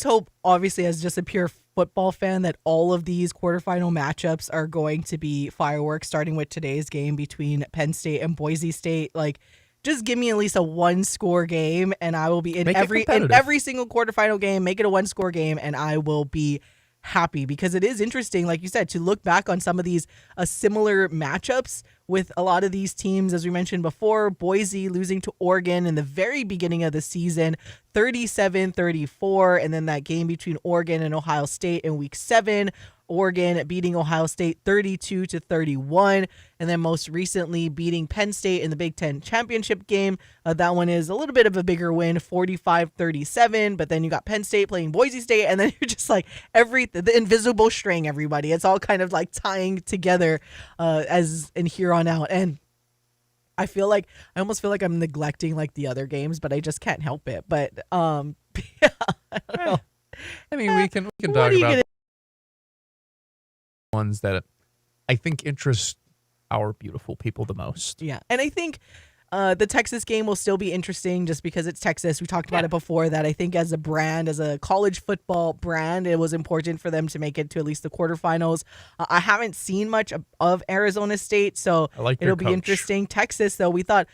hope, obviously, as just a pure football fan, that all of these quarterfinal matchups are going to be fireworks, starting with today's game between Penn State and Boise State. Like, just give me at least a 1-score game, and I will be in every single quarterfinal game. Make it a 1-score game, and I will be happy, because it is interesting, like you said, to look back on some of these similar matchups with a lot of these teams. As we mentioned before, Boise losing to Oregon in the very beginning of the season, 37-34, and then that game between Oregon and Ohio State in week 7, Oregon beating Ohio State 32-31, and then most recently beating Penn State in the Big Ten championship game. That one is a little bit of a bigger win, 45-37, but then you got Penn State playing Boise State, and then you're just like the invisible string, everybody. It's all kind of like tying together as in here on out. And I almost feel like I'm neglecting like the other games, but I just can't help it. But yeah, I don't know. I mean, we can talk about ones that I think interest our beautiful people the most. Yeah, and I think the Texas game will still be interesting just because it's Texas. We talked about it before that I think as a brand, as a college football brand, it was important for them to make it to at least the quarterfinals. I haven't seen much of Arizona State, so it'll be interesting. Texas, though, we thought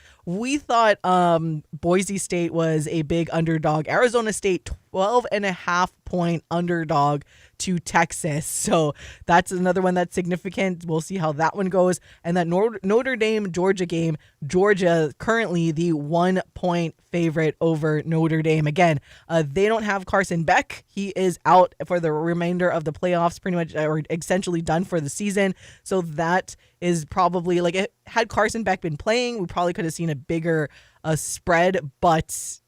Boise State was a big underdog. Arizona State, 12.5-point underdog to Texas. So that's another one that's significant. We'll see how that one goes. And that Notre Dame Georgia game, Georgia currently the 1-point favorite over Notre Dame. Again, they don't have Carson Beck. He is out for the remainder of the playoffs, pretty much, or essentially done for the season. So that is probably had Carson Beck been playing, we probably could have seen a bigger spread, but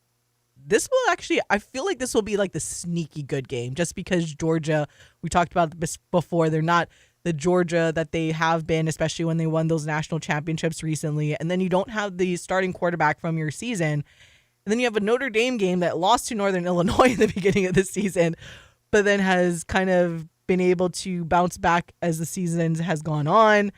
this will actually, I feel like this will be like the sneaky good game just because Georgia, we talked about this before, they're not the Georgia that they have been, especially when they won those national championships recently. And then you don't have the starting quarterback from your season. And then you have a Notre Dame game that lost to Northern Illinois in the beginning of the season, but then has kind of been able to bounce back as the season has gone on.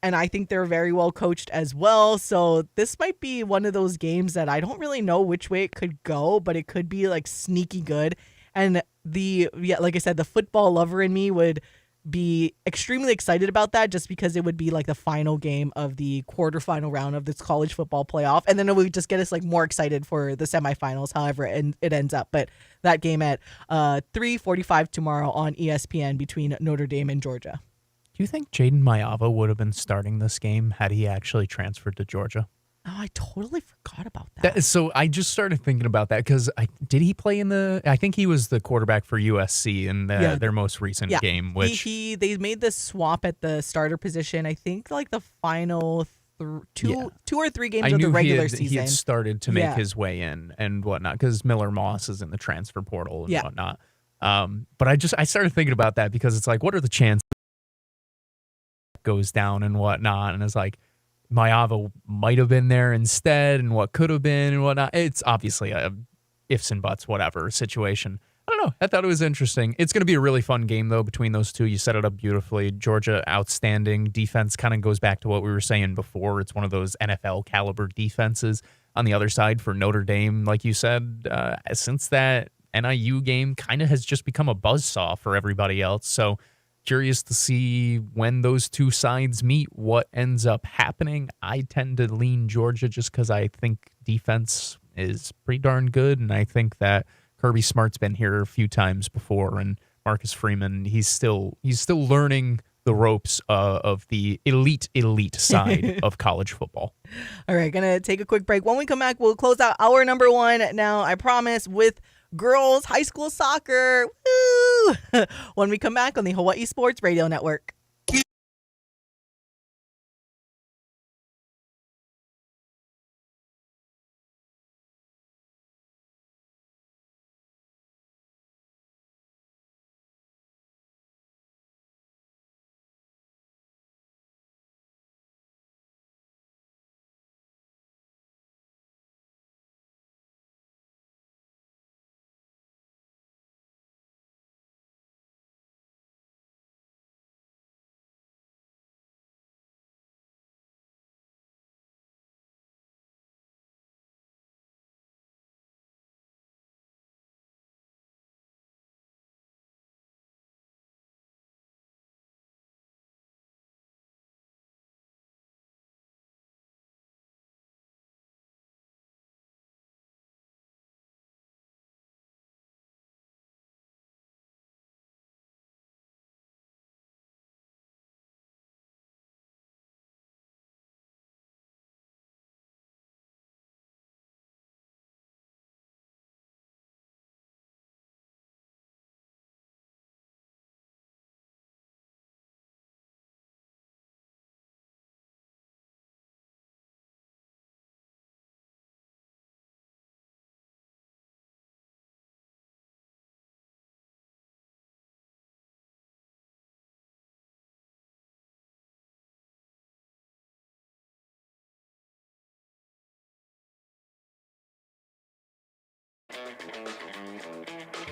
And I think they're very well coached as well. So this might be one of those games that I don't really know which way it could go, but it could be like sneaky good. And like I said, the football lover in me would be extremely excited about that just because it would be like the final game of the quarterfinal round of this college football playoff. And then it would just get us like more excited for the semifinals, however it ends up. But that game at 3:45 tomorrow on ESPN between Notre Dame and Georgia. Do you think Jaden Mayava would have been starting this game had he actually transferred to Georgia? Oh, I totally forgot about that. So I just started thinking about that because did he play I think he was the quarterback for USC in their most recent game. Which they made the swap at the starter position. I think like the final two or three games of the regular season. He had started to make his way in and whatnot because Miller Moss is in the transfer portal and whatnot. But I started thinking about that because it's like, what are the chances goes down and whatnot? And it's like, Mayava might have been there instead and what could have been and whatnot. It's obviously a ifs and buts, whatever situation. I don't know. I thought it was interesting. It's going to be a really fun game, though, between those two. You set it up beautifully. Georgia, outstanding. Defense kind of goes back to what we were saying before. It's one of those NFL caliber defenses. On the other side, for Notre Dame, like you said, since that NIU game kind of has just become a buzzsaw for everybody else. So curious to see when those two sides meet, what ends up happening. I tend to lean Georgia just because I think defense is pretty darn good, and I think that Kirby Smart's been here a few times before, and Marcus Freeman, he's still learning the ropes of the elite side of college football. All right, gonna take a quick break. When we come back, we'll close out hour number one now, I promise, with girls high school soccer. Woo! When we come back on the Hawai'i Sports Radio Network.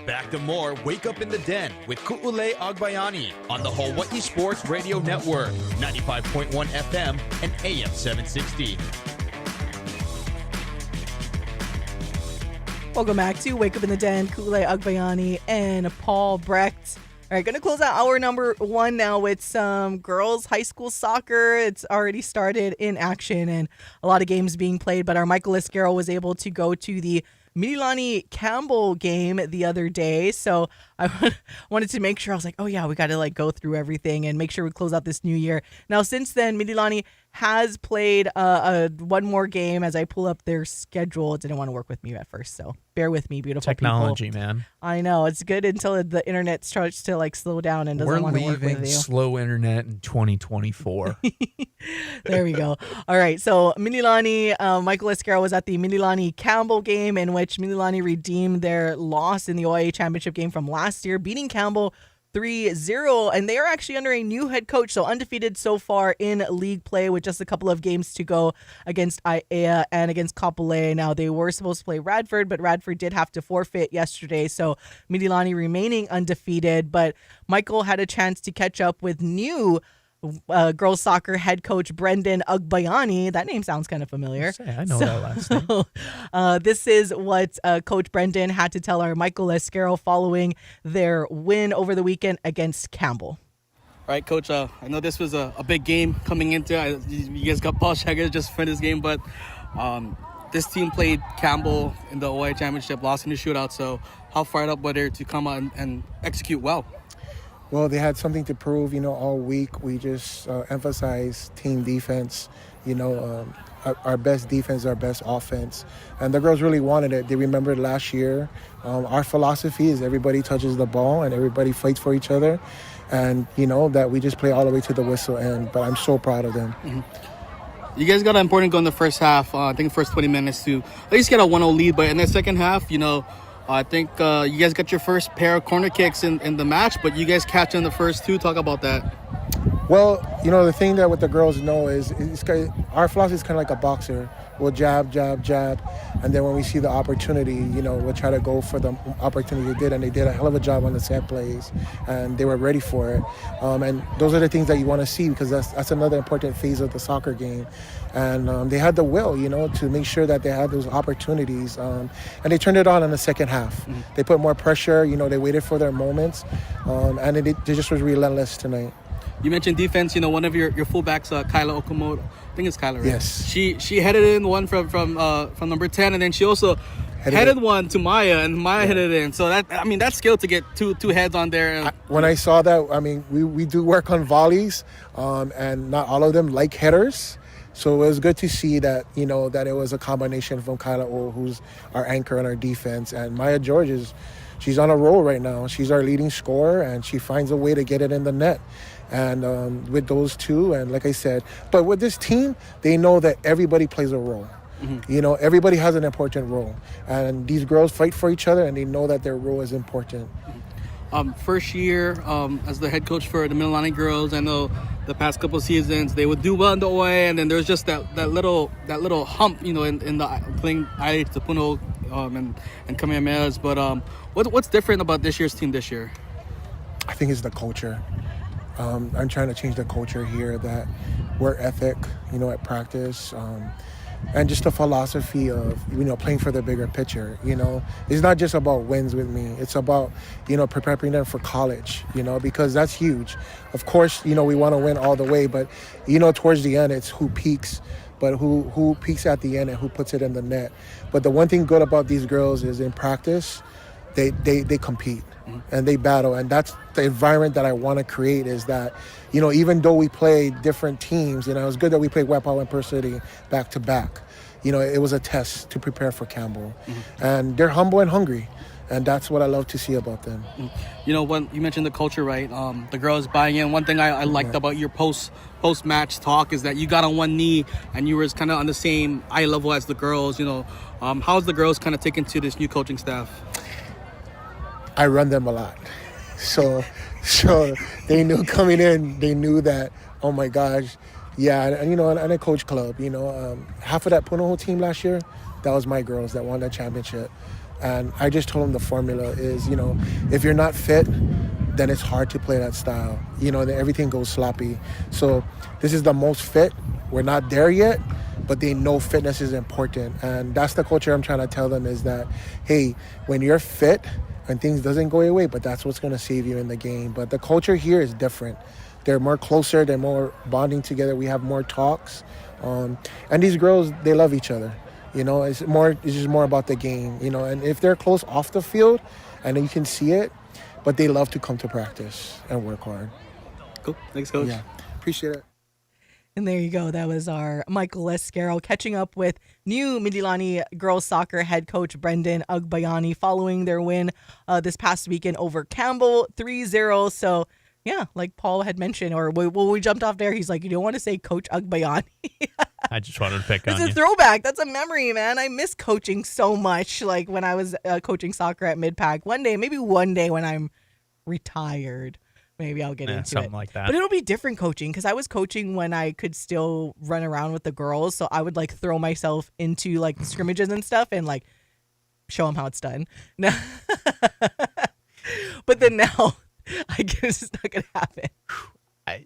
Back to more Wake Up in the Den with Brendyn Agbayani on the Hawai'i Sports Radio Network, 95.1 FM and AM 760. Welcome back to Wake Up in the Den. Brendyn Agbayani and Paul Brecht. All right, going to close out hour number 1 now with some girls high school soccer. It's already started in action and a lot of games being played, but our Michael Esquero was able to go to the Mililani Campbell game the other day. So I wanted to make sure, I was like, oh yeah, we got to go through everything and make sure we close out this new year. Now, since then, Mililani has played one more game. As I pull up their schedule, it didn't want to work with me at first, so bear with me, beautiful technology, people. Man. I know, it's good until the internet starts to slow down and doesn't want to work with you. We're leaving slow internet in 2024. There we go. All right, so Mililani, Michael Esquero was at the Mililani Campbell game, in which Mililani redeemed their loss in the Hawai'i championship game from last year, beating Campbell 3-0, and they are actually under a new head coach, so undefeated so far in league play with just a couple of games to go against Aiea and against Kapolei. Now, they were supposed to play Radford, but Radford did have to forfeit yesterday, so Mililani remaining undefeated, but Michael had a chance to catch up with new girls soccer head coach Brendyn Agbayani. That name sounds kind of familiar. I know that last name. This is what Coach Brendyn had to tell our Michael Esquero following their win over the weekend against Campbell. All right, Coach, I know this was a big game coming into it. You guys got Paul Shaggers just for this game, but this team played Campbell in the Hawai'i Championship, lost in the shootout, so how fired up were they to come out and execute well? Well, they had something to prove, all week. We just emphasized team defense, our best defense, our best offense. And the girls really wanted it. They remembered last year. Our philosophy is everybody touches the ball and everybody fights for each other. And, that we just play all the way to the whistle end. But I'm so proud of them. Mm-hmm. You guys got an important goal in the first half. I think the first 20 minutes to at least get a 1-0 lead. But in the second half, I think you guys got your first pair of corner kicks in the match, but you guys catch in the first 2. Talk about that. Well, the thing that what the girls know is our philosophy is kind of like a boxer. We'll jab, jab, jab, and then when we see the opportunity, we'll try to go for the opportunity they did, and they did a hell of a job on the set plays, and they were ready for it. And those are the things that you want to see, because that's another important phase of the soccer game. And they had the will, to make sure that they had those opportunities, and they turned it on in the second half. Mm-hmm. They put more pressure, they waited for their moments, and they just was relentless tonight. You mentioned defense. One of your fullbacks, Kyla Okamoto. I think it's Kyla, right? Yes. She headed in one from number 10, and then she also headed one to Maya, and Maya headed it in. So that's skill to get two heads on there. When I saw that, we do work on volleys, and not all of them like headers. So it was good to see that, that it was a combination from Kyla O, who's our anchor on our defense, and Maya George she's on a roll right now. She's our leading scorer, and she finds a way to get it in the net. And with those two, and like I said, but with this team, they know that everybody plays a role. Mm-hmm. Everybody has an important role. And these girls fight for each other, and they know that their role is important. First year as the head coach for the Mililani girls, I know the past couple of seasons they would do well in the OA, and then there's just that little hump, in the playing Ai Tapuno and Kamehamehas. But what's different about this year's team this year? I think it's the culture. I'm trying to change the culture here, that work ethic, at practice, and just the philosophy of, playing for the bigger picture. It's not just about wins with me. It's about, preparing them for college, because that's huge. Of course, we want to win all the way, but, towards the end, it's who peaks, but who peaks at the end and who puts it in the net. But the one thing good about these girls is in practice, they compete. And they battle, and that's the environment that I want to create, is that, even though we play different teams, it was good that we played Wapau and Perth City back to back. It was a test to prepare for Campbell. Mm-hmm. And they're humble and hungry, and that's what I love to see about them. When you mentioned the culture, right? The girls buying in. One thing I liked about your post-match talk is that you got on one knee and you were kind of on the same eye level as the girls. How's the girls kind of taken to this new coaching staff? I run them a lot. So they knew coming in, they knew that, oh my gosh, yeah, and I coach club, half of that Punahou team last year, that was my girls that won that championship. And I just told him the formula is, if you're not fit, then it's hard to play that style. Then everything goes sloppy. So this is the most fit. We're not there yet, but they know fitness is important. And that's the culture I'm trying to tell them is that, hey, when you're fit and things doesn't go your way, but that's what's going to save you in the game. But the culture here is different. They're more closer. They're more bonding together. We have more talks. And these girls, they love each other. It's just more about the game, and if they're close off the field and you can see it, but they love to come to practice and work hard. Cool. Thanks, Coach. Yeah, appreciate it. And there you go. That was our Michael Escaro catching up with new Midilani girls soccer head coach Brendyn Agbayani following their win this past weekend over Campbell 3-0. So, yeah, like Paul had mentioned, or when we jumped off there, he's like, you don't want to say Coach Agbayani. I just wanted to pick on you. It's a throwback. That's a memory, man. I miss coaching so much, like when I was coaching soccer at Midpack. Maybe one day when I'm retired, maybe I'll get into something it. like that. But it'll be different coaching because I was coaching when I could still run around with the girls. So I would like throw myself into like scrimmages and stuff and like show them how it's done. But then now, I guess it's not going to happen.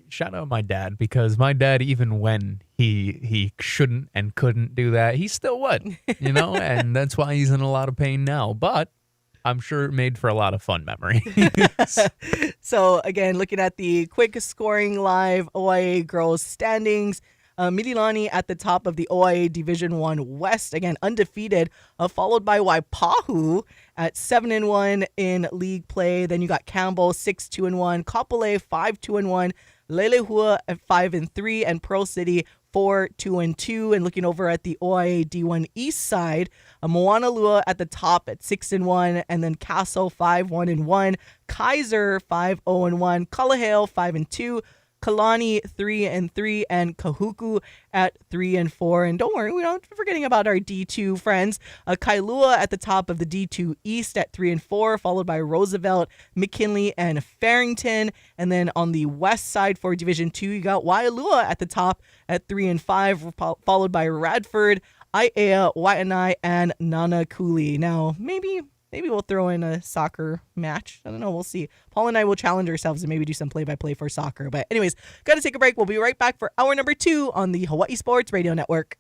Shout out my dad, because my dad, even when he shouldn't and couldn't do that, he still would, and that's why he's in a lot of pain now. But I'm sure it made for a lot of fun memories. So again, looking at the quick scoring live OIA girls standings, Midilani at the top of the OIA Division 1 West, again undefeated, followed by Waipahu at 7-1 in league play. Then you got Campbell 6-2-1, Kapolei 5-2-1, Lelehua at 5-3, and Pearl City 4-2-2. And looking over at the OIA D1 East side, Moanalua at the top at 6-1, and then Castle 5-1-1, Kaiser 5-0-1, Kalahale 5-2. Kalani 3-3, and Kahuku at 3-4. And don't worry, we're not forgetting about our D2 friends. Kailua at the top of the D2 East at 3-4, followed by Roosevelt, McKinley, and Farrington. And then on the west side for Division 2, you got Waialua at the top at 3-5, followed by Radford, Aiea, Waianae, and Nanakuli. Now, maybe we'll throw in a soccer match. I don't know. We'll see. Paul and I will challenge ourselves and maybe do some play-by-play for soccer. But anyways, got to take a break. We'll be right back for hour number 2 on the Hawai'i Sports Radio Network.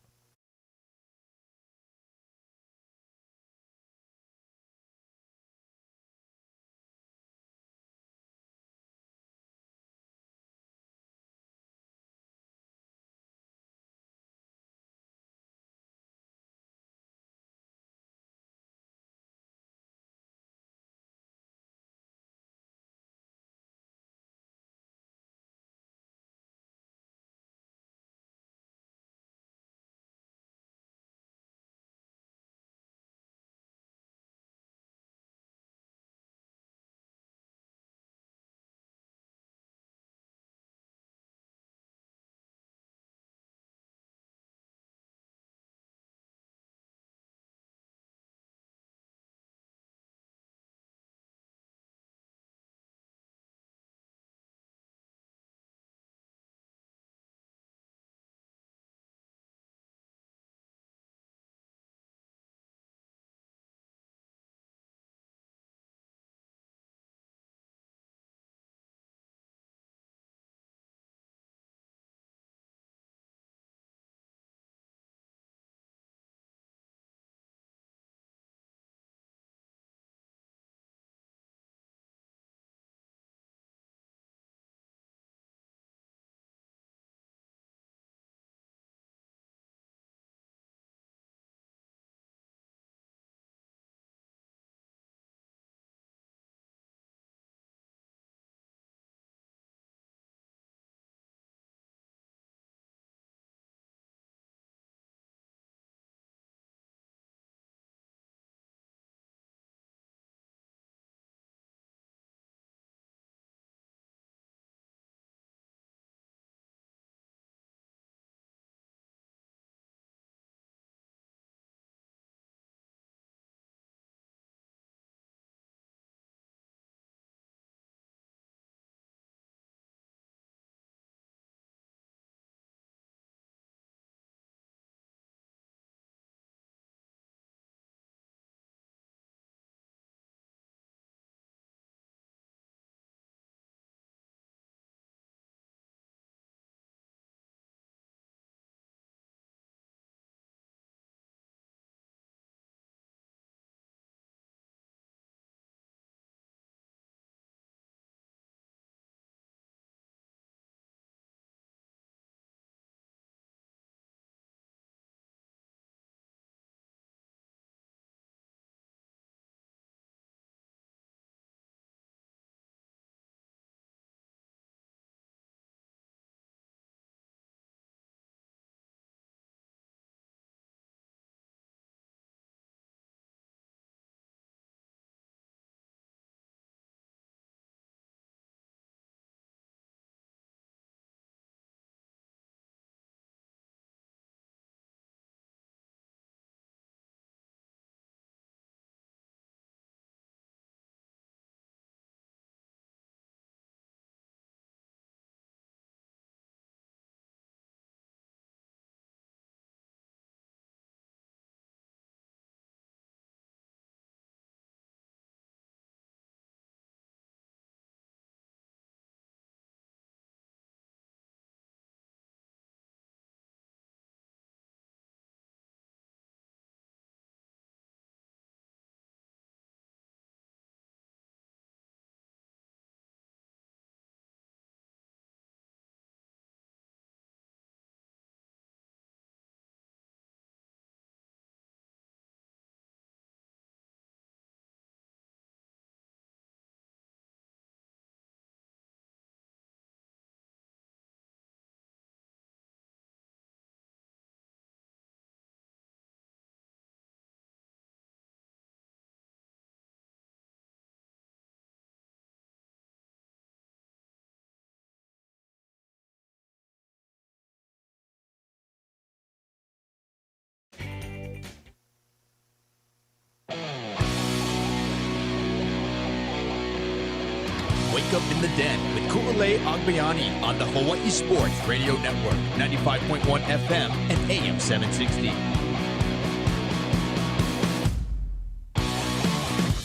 Wake Up in the Den with Ku'ulei Agbayani on the Hawai'i Sports Radio Network, 95.1 FM and AM 760.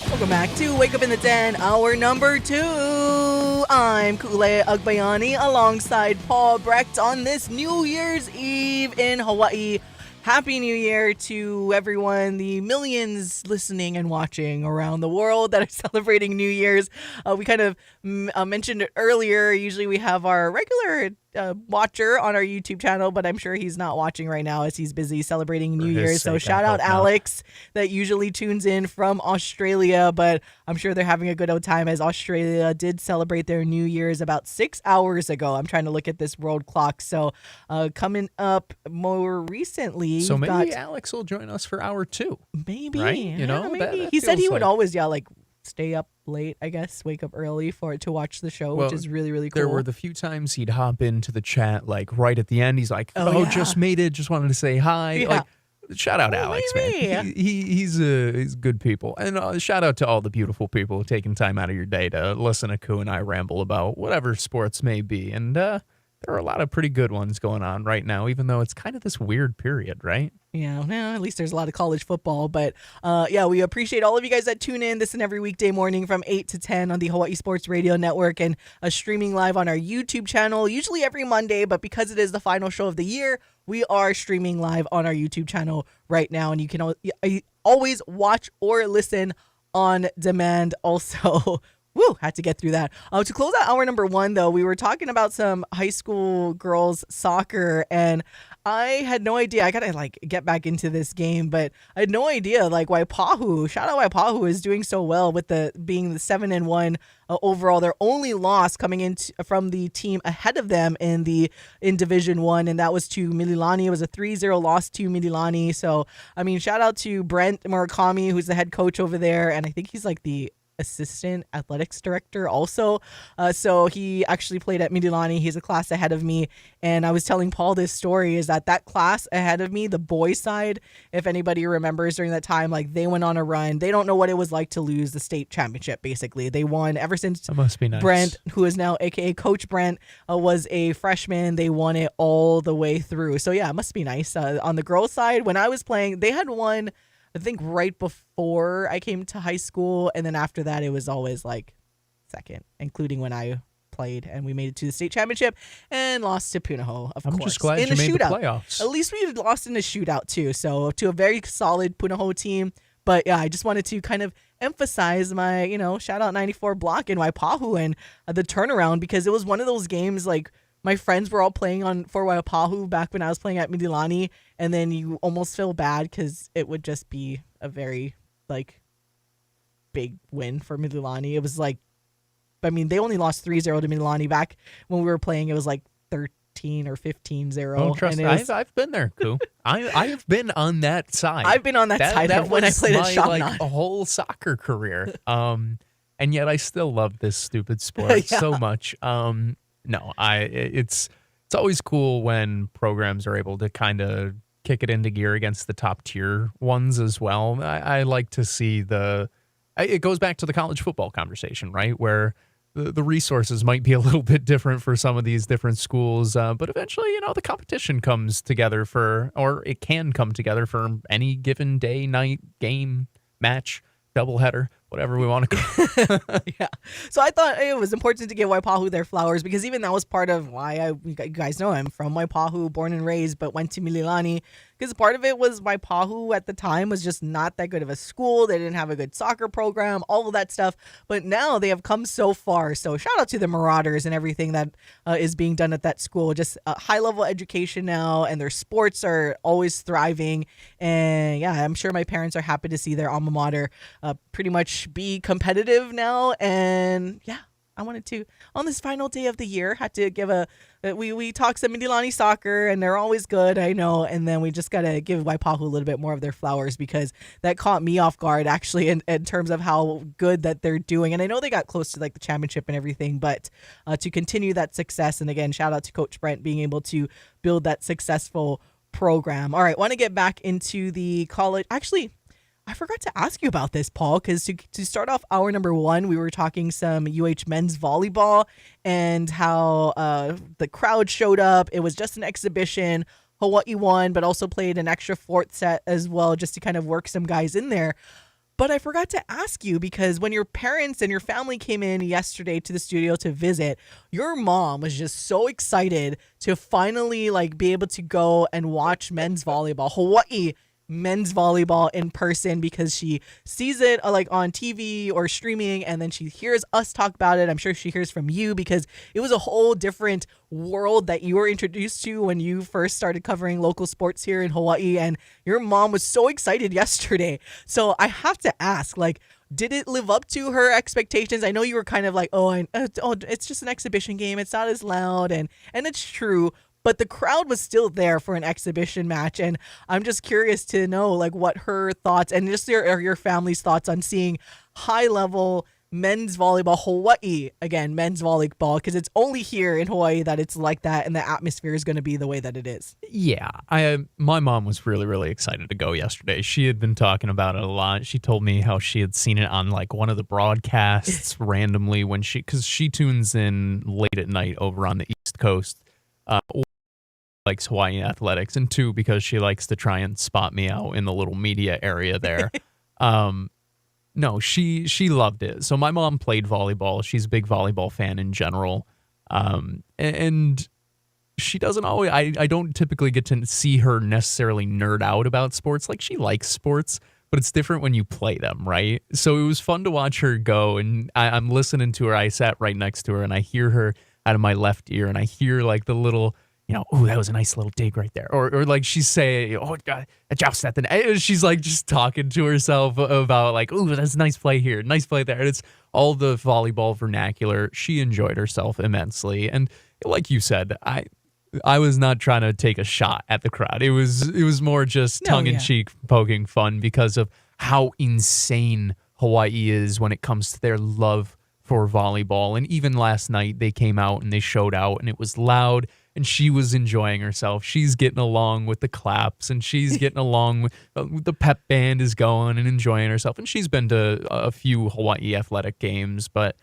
Welcome back to Wake Up in the Den, hour number 2. I'm Ku'ulei Agbayani alongside Paul Brecht on this New Year's Eve in Hawaii. Happy New Year to everyone, the millions listening and watching around the world that are celebrating New Year's. We kind of mentioned it earlier. Usually we have our regular watcher on our YouTube channel, but I'm sure he's not watching right now as he's busy celebrating New Year's. So shout out Alex that usually tunes in from Australia, but I'm sure they're having a good old time as Australia did celebrate their New Year's about 6 hours ago. I'm trying to look at this world clock. So coming up more recently. So maybe Alex will join us for hour 2. Maybe. Right? You know, maybe. He said he would always, stay up late, I guess, wake up early to watch the show, which is really, really cool. There were the few times he'd hop into the chat, like right at the end. He's like, just made it. Just wanted to say hi. Yeah. Like, shout out Alex, man. He's good people. And shout out to all the beautiful people taking time out of your day to listen to Ku and I ramble about whatever sports may be. And there are a lot of pretty good ones going on right now, even though it's kind of this weird period, right? Yeah, well, at least there's a lot of college football. But we appreciate all of you guys that tune in this and every weekday morning from 8 to 10 on the Hawai'i Sports Radio Network and streaming live on our YouTube channel, usually every Monday. But because it is the final show of the year, we are streaming live on our YouTube channel right now. And you can always watch or listen on demand also. Woo, had to get through that. To close out hour number 1, though, we were talking about some high school girls soccer, and I had no idea. I gotta get back into this game, but I had no idea Waipahu. Shout out Waipahu is doing so well with being the 7-1 overall. Their only loss coming in from the team ahead of them in Division 1, and that was to Mililani. It was a 3-0 loss to Mililani. So I mean, shout out to Brent Murakami, who's the head coach over there, and I think he's the assistant athletics director also. So he actually played at Mililani. He's a class ahead of me. And I was telling Paul this story is that class ahead of me, the boys side, if anybody remembers during that time, they went on a run. They don't know what it was like to lose the state championship, basically. They won ever since that must be nice. Brent, who is now AKA Coach Brent, was a freshman. They won it all the way through. So yeah, it must be nice. On the girls side, when I was playing, they had won, I think, right before I came to high school, and then after that, it was always second, including when I played, and we made it to the state championship and lost to Punahou, of course. I'm just glad in you a made shootout. the playoffs. At least we lost in a shootout too, so to a very solid Punahou team. But yeah, I just wanted to kind of emphasize my, shout out 94 block in Waipahu and the turnaround, because it was one of those games my friends were all playing for Waipahu back when I was playing at Mililani, and then you almost feel bad because it would just be a very, big win for Mililani. It was they only lost 3-0 to Mililani. Back when we were playing, it was 13 or 15-0. Oh, trust me. I've been there, Ku. I have been on that side. I've been on that side when I played at Shopnot. A whole soccer career. And yet I still love this stupid sport so much. It's always cool when programs are able to kind of kick it into gear against the top tier ones as well. I like to see it goes back to the college football conversation, right? Where the resources might be a little bit different for some of these different schools, but eventually, the competition comes together or it can come together for any given day, night, game, match, doubleheader, whatever we want to call it. Yeah. So I thought it was important to give Waipahu their flowers, because even that was part of why you guys know I'm from Waipahu, born and raised, but went to Mililani, because part of it was Waipahu at the time was just not that good of a school. They didn't have a good soccer program, all of that stuff. But now they have come so far. So shout out to the Marauders and everything that is being done at that school. Just high level education now, and their sports are always thriving. And yeah, I'm sure my parents are happy to see their alma mater pretty much be competitive now. And yeah, I wanted to, on this final day of the year, had to give we talk some Mililani soccer, and they're always good, I know, and then we just got to give Waipahu a little bit more of their flowers, because that caught me off guard, actually, in terms of how good that they're doing. And I know they got close to the championship and everything, but to continue that success, and again, shout out to Coach Brent being able to build that successful program. All right, want to get back into the college. Actually, I forgot to ask you about this, Paul, because to start off hour number 1, we were talking some UH men's volleyball and how the crowd showed up. It was just an exhibition. Hawaii won, but also played an extra 4th set as well, just to kind of work some guys in there. But I forgot to ask you, because when your parents and your family came in yesterday to the studio to visit, your mom was just so excited to finally be able to go and watch men's volleyball, Hawaii men's volleyball in person, because she sees it on TV or streaming, and then she hears us talk about it. I'm sure she hears from you, because it was a whole different world that you were introduced to when you first started covering local sports here in Hawaii, and your mom was so excited yesterday. So I have to ask, did it live up to her expectations? I know you were kind of it's just an exhibition game, it's not as loud, and it's true. But the crowd was still there for an exhibition match, and I'm just curious to know what her thoughts and just your family's thoughts on seeing high-level men's volleyball, Hawaii, again, men's volleyball, because it's only here in Hawaii that it's like that, and the atmosphere is going to be the way that it is. Yeah, my mom was really, really excited to go yesterday. She had been talking about it a lot. She told me how she had seen it on one of the broadcasts randomly because she tunes in late at night over on the East Coast. Likes Hawaiian athletics, and 2, because she likes to try and spot me out in the little media area there. No, she loved it. So my mom played volleyball. She's a big volleyball fan in general. And she doesn't always, I don't typically get to see her necessarily nerd out about sports. She likes sports, but it's different when you play them, right? So it was fun to watch her go, and I'm listening to her. I sat right next to her, and I hear her out of my left ear, and I hear the little, oh, that was a nice little dig right there. Or she's saying, oh, adjust that. And she's just talking to herself about oh, that's a nice play here, nice play there. And it's all the volleyball vernacular. She enjoyed herself immensely. And like you said, I was not trying to take a shot at the crowd. It was more just tongue-in-cheek poking fun because of how insane Hawaii is when it comes to their love for volleyball. And even last night, they came out and they showed out, and it was loud, and she was enjoying herself. She's getting along with the claps, and she's getting along with the pep band is going and enjoying herself. And she's been to a few Hawaii athletic games, but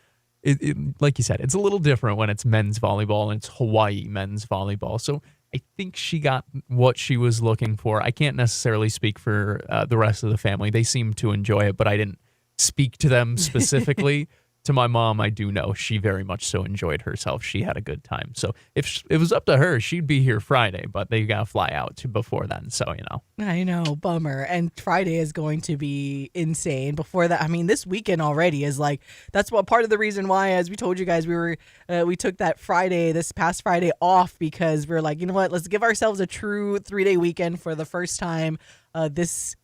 it like you said, it's a little different when it's men's volleyball and it's Hawaii men's volleyball. So I think she got what she was looking for. I can't necessarily speak for the rest of the family. They seemed to enjoy it, but I didn't speak to them specifically. To my mom, I do know she very much so enjoyed herself. She had a good time. So if it was up to her, she'd be here Friday, but they got to fly out before then. So, I know, bummer. And Friday is going to be insane. Before that, this weekend already is that's what part of the reason why, as we told you guys, we took this past Friday off, because we're you know what, let's give ourselves a true 3-day weekend for the first time this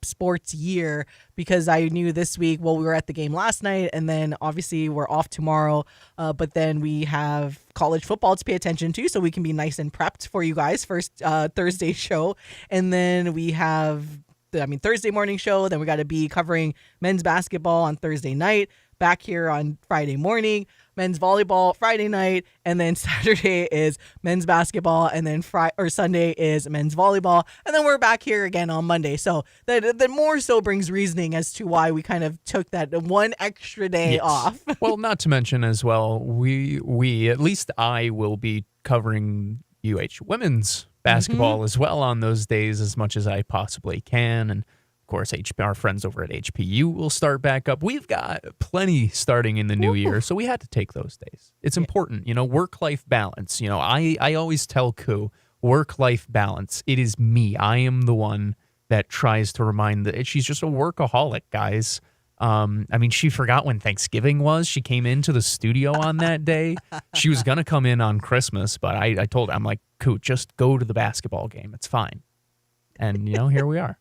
sports year, because I knew this week, we were at the game last night, and then obviously we're off tomorrow, but then we have college football to pay attention to, so we can be nice and prepped for you guys first Thursday show, and then we have Thursday morning show, then we got to be covering men's basketball on Thursday night, back here on Friday morning, men's volleyball Friday night, and then Saturday is men's basketball, and then Sunday is men's volleyball, and then we're back here again on Monday. So that more so brings reasoning as to why we kind of took that one extra day off. Well, not to mention as well, we at least I will be covering UH women's basketball as well on those days as much as I possibly can, and of course, our friends over at HPU will start back up. We've got plenty starting in the new year, so we had to take those days. It's important, work-life balance. I always tell Ku, work-life balance. It is me. I am the one that tries to remind that she's just a workaholic, guys. She forgot when Thanksgiving was. She came into the studio on that day. She was going to come in on Christmas, but I told her, I'm like, Ku, just go to the basketball game. It's fine. And, here we are.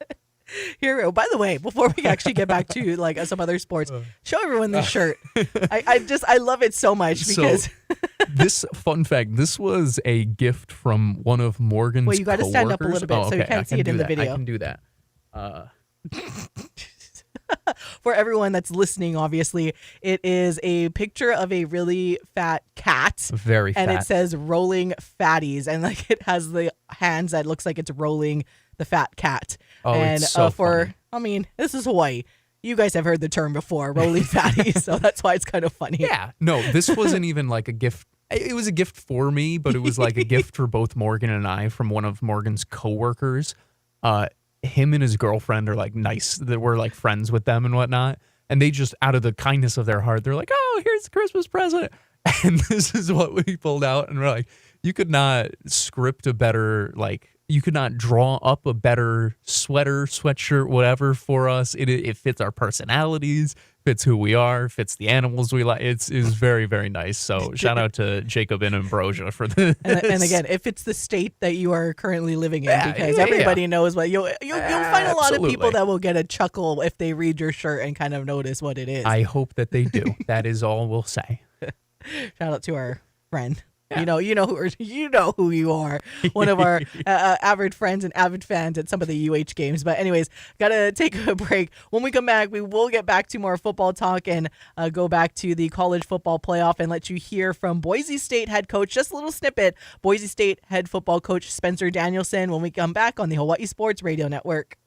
Here, by the way, before we actually get back to some other sports, show everyone this shirt. I love it so much because this fun fact, this was a gift from one of Morgan's Well, you got to stand up a little bit so you can't see it in the video. I can do that. For everyone that's listening, obviously, it is a picture of a really fat cat. Very fat. And it says rolling fatties. And it has the hands that looks like it's rolling the fat cat. Oh, and it's so for funny. I mean, this is Hawaii. You guys have heard the term before, rolling fatties, so that's why it's kind of funny. Yeah. No, this wasn't even like a gift. It was a gift for me, but it was like a gift for both Morgan and I from one of Morgan's coworkers. Him and his girlfriend are like nice. That we're like friends with them and whatnot. And they just, out of the kindness of their heart, they're like, oh, here's the Christmas present. And this is what we pulled out. And we're like, you could not script a better, like, you could not draw up a better sweater, sweatshirt, whatever for us. It fits our personalities, fits who we are, fits the animals we like. It's very, very nice. So shout out to Jacob and Ambrosia for this. And again, it fits the state that you are currently living in, because everybody knows what you'll find a lot of people that will get a chuckle if they read your shirt and kind of notice what it is. I hope that they do. That is all we'll say. Shout out to our friend. Yeah. You know who you are. One of our avid friends and avid fans at some of the UH games. But anyways, gotta take a break. When we come back, we will get back to more football talk and go back to the college football playoff and let you hear from Boise State head coach. Just a little snippet. Boise State head football coach Spencer Danielson when we come back on the Hawaii Sports Radio Network.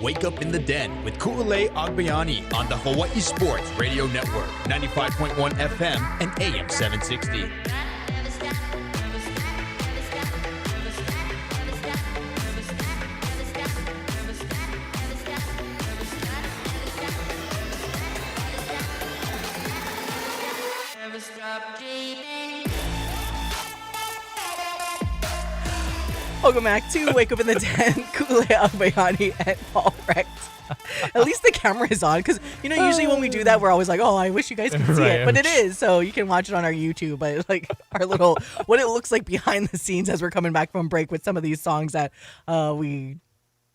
Wake up in the den with Ku'ulei Agbayani on the Hawaii Sports Radio Network, 95.1 FM and AM 760. Welcome back to Wake Up in the Den. Ku'ulei Agbayani and Paul Recht. At least the camera is on, because usually when we do that, we're always like, "Oh, I wish you guys could see it," but it is, so you can watch it on our YouTube. But like our little what it looks like behind the scenes as we're coming back from break with some of these songs that we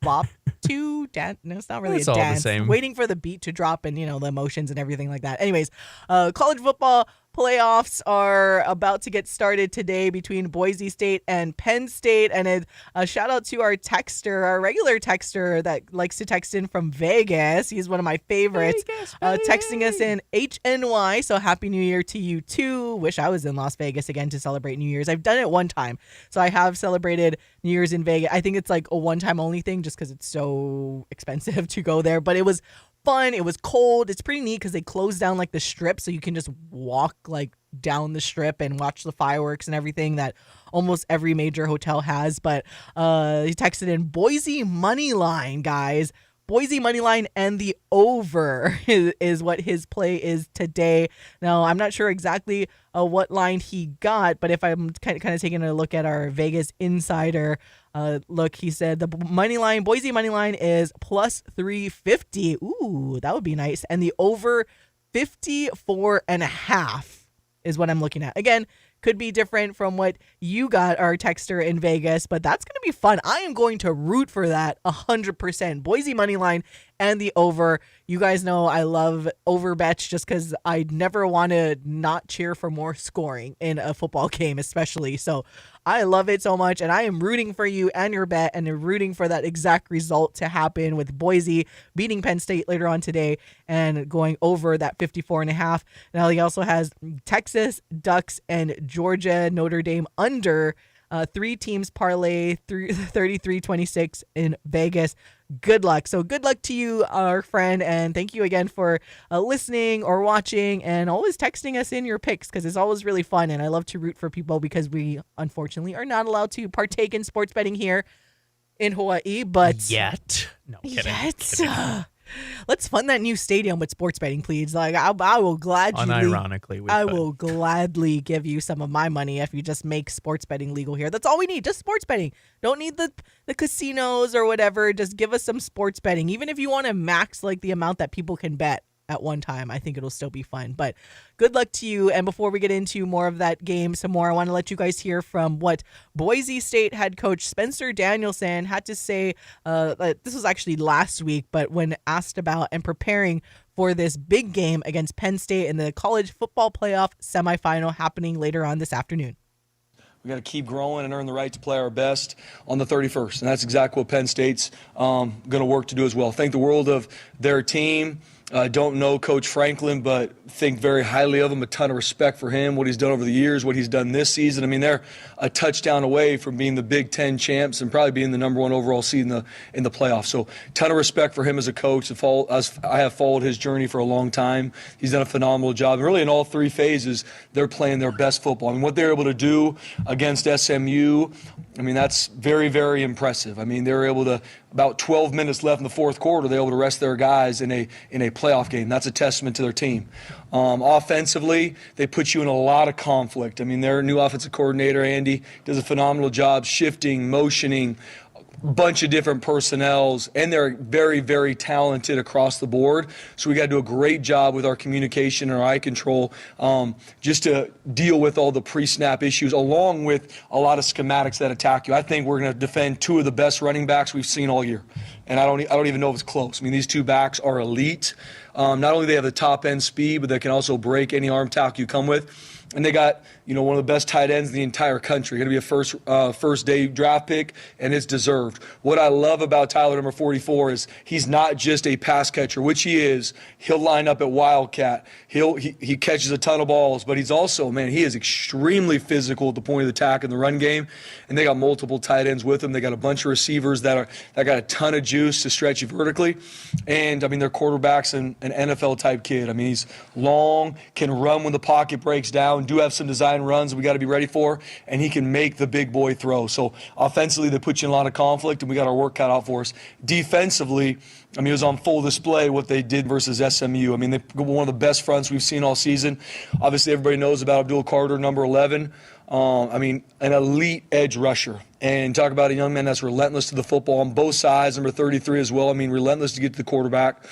bop to dance. No, it's not really it's a all dance. the same. Waiting for the beat to drop and the emotions and everything like that. Anyways, college football playoffs are about to get started today between Boise State and Penn State. And a shout out to our texter, our regular texter that likes to text in from Vegas. He's one of my favorites. Texting us in HNY. So happy New Year to you too. Wish I was in Las Vegas again to celebrate New Year's. I've done it one time. So I have celebrated New Year's in Vegas. I think it's like a one-time only thing just because it's so expensive to go there. But it was fun. It was cold. It's pretty neat because they closed down like the strip, so you can just walk like down the strip and watch the fireworks and everything that almost every major hotel has. But he texted in Boise money line, guys. Boise money line and the over is what his play is today. Now, I'm not sure exactly what line he got, but if I'm kind of taking a look at our Vegas insider look, he said the money line, Boise money line is plus 350. Ooh, that would be nice. And the over 54.5. is what I'm looking at. Again, could be different from what you got, our texter in Vegas, but that's going to be fun. I am going to root for that 100%. Boise money line and the over. You guys know I love over bets just because I never want to not cheer for more scoring in a football game, especially. So I love it so much, and I am rooting for you and your bet, and rooting for that exact result to happen with Boise beating Penn State later on today and going over that 54.5. Now he also has Texas, Ducks, and Georgia, Notre Dame under 3 teams parlay 33-26 in Vegas. Good luck. So good luck to you, our friend, and thank you again for listening or watching and always texting us in your picks, because it's always really fun, and I love to root for people because we unfortunately are not allowed to partake in sports betting here in Hawaii, but yet. No, kidding. Kidding. Let's fund that new stadium with sports betting, please. Like I will gladly, unironically, I will gladly give you some of my money if you just make sports betting legal here. That's all we need, just sports betting. Don't need the casinos or whatever. Just give us some sports betting. Even if you want to max like the amount that people can bet at one time, I think it'll still be fun. But good luck to you. And before we get into more of that game some more, I want to let you guys hear from what Boise State head coach Spencer Danielson had to say. This was actually last week, but when asked about and preparing for this big game against Penn State in the college football playoff semifinal happening later on this afternoon. We got to keep growing and earn the right to play our best on the 31st. And that's exactly what Penn State's going to work to do as well. Think the world of their team. Don't know Coach Franklin, but think very highly of him, a ton of respect for him, what he's done over the years, what he's done this season. I mean, they're a touchdown away from being the Big Ten champs and probably being the number 1 overall seed in the playoffs. So ton of respect for him as a coach. I have followed his journey for a long time. He's done a phenomenal job. And really in all 3 phases, they're playing their best football. I mean, what they're able to do against SMU, I mean, that's very, very impressive. I mean, they were able to, about 12 minutes left in the fourth quarter, they were able to rest their guys in a playoff game. That's a testament to their team. Offensively, they put you in a lot of conflict. I mean, their new offensive coordinator, Andy, does a phenomenal job shifting, motioning, bunch of different personnels, and they're very, very talented across the board. So we got to do a great job with our communication and our eye control just to deal with all the pre-snap issues, along with a lot of schematics that attack you. I think we're going to defend 2 of the best running backs we've seen all year, and I don't even know if it's close. I mean, these 2 backs are elite. Not only do they have the top-end speed, but they can also break any arm tackle you come with. And they got, one of the best tight ends in the entire country. Going to be a first-day draft pick, and it's deserved. What I love about Tyler, number 44, is he's not just a pass catcher, which he is. He'll line up at Wildcat. He catches a ton of balls, but he's also, he is extremely physical at the point of attack in the run game. And they got multiple tight ends with him. They got a bunch of receivers that got a ton of juice to stretch you vertically. And, their quarterback's an NFL-type kid. I mean, he's long, can run when the pocket breaks down, do have some design runs we got to be ready for, and he can make the big boy throw. So offensively, they put you in a lot of conflict, and we got our work cut out for us. Defensively, it was on full display what they did versus SMU. They're one of the best fronts we've seen all season. Obviously, everybody knows about Abdul Carter, number 11. An elite edge rusher. And talk about a young man that's relentless to the football on both sides, number 33 as well. Relentless to get to the quarterback.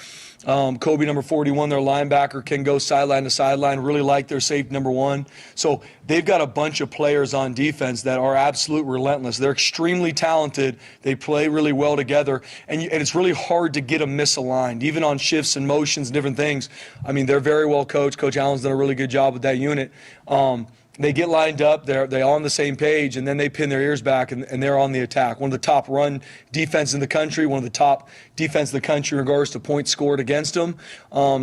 Kobe, number 41, their linebacker, can go sideline to sideline. Really like their safety, number 1. So they've got a bunch of players on defense that are absolute relentless. They're extremely talented. They play really well together. And it's really hard to get them misaligned, even on shifts and motions and different things. They're very well coached. Coach Allen's done a really good job with that unit. They get lined up, they're on the same page, and then they pin their ears back, and they're on the attack. One of the top run defense in the country, one of the top defense in the country in regards to points scored against them.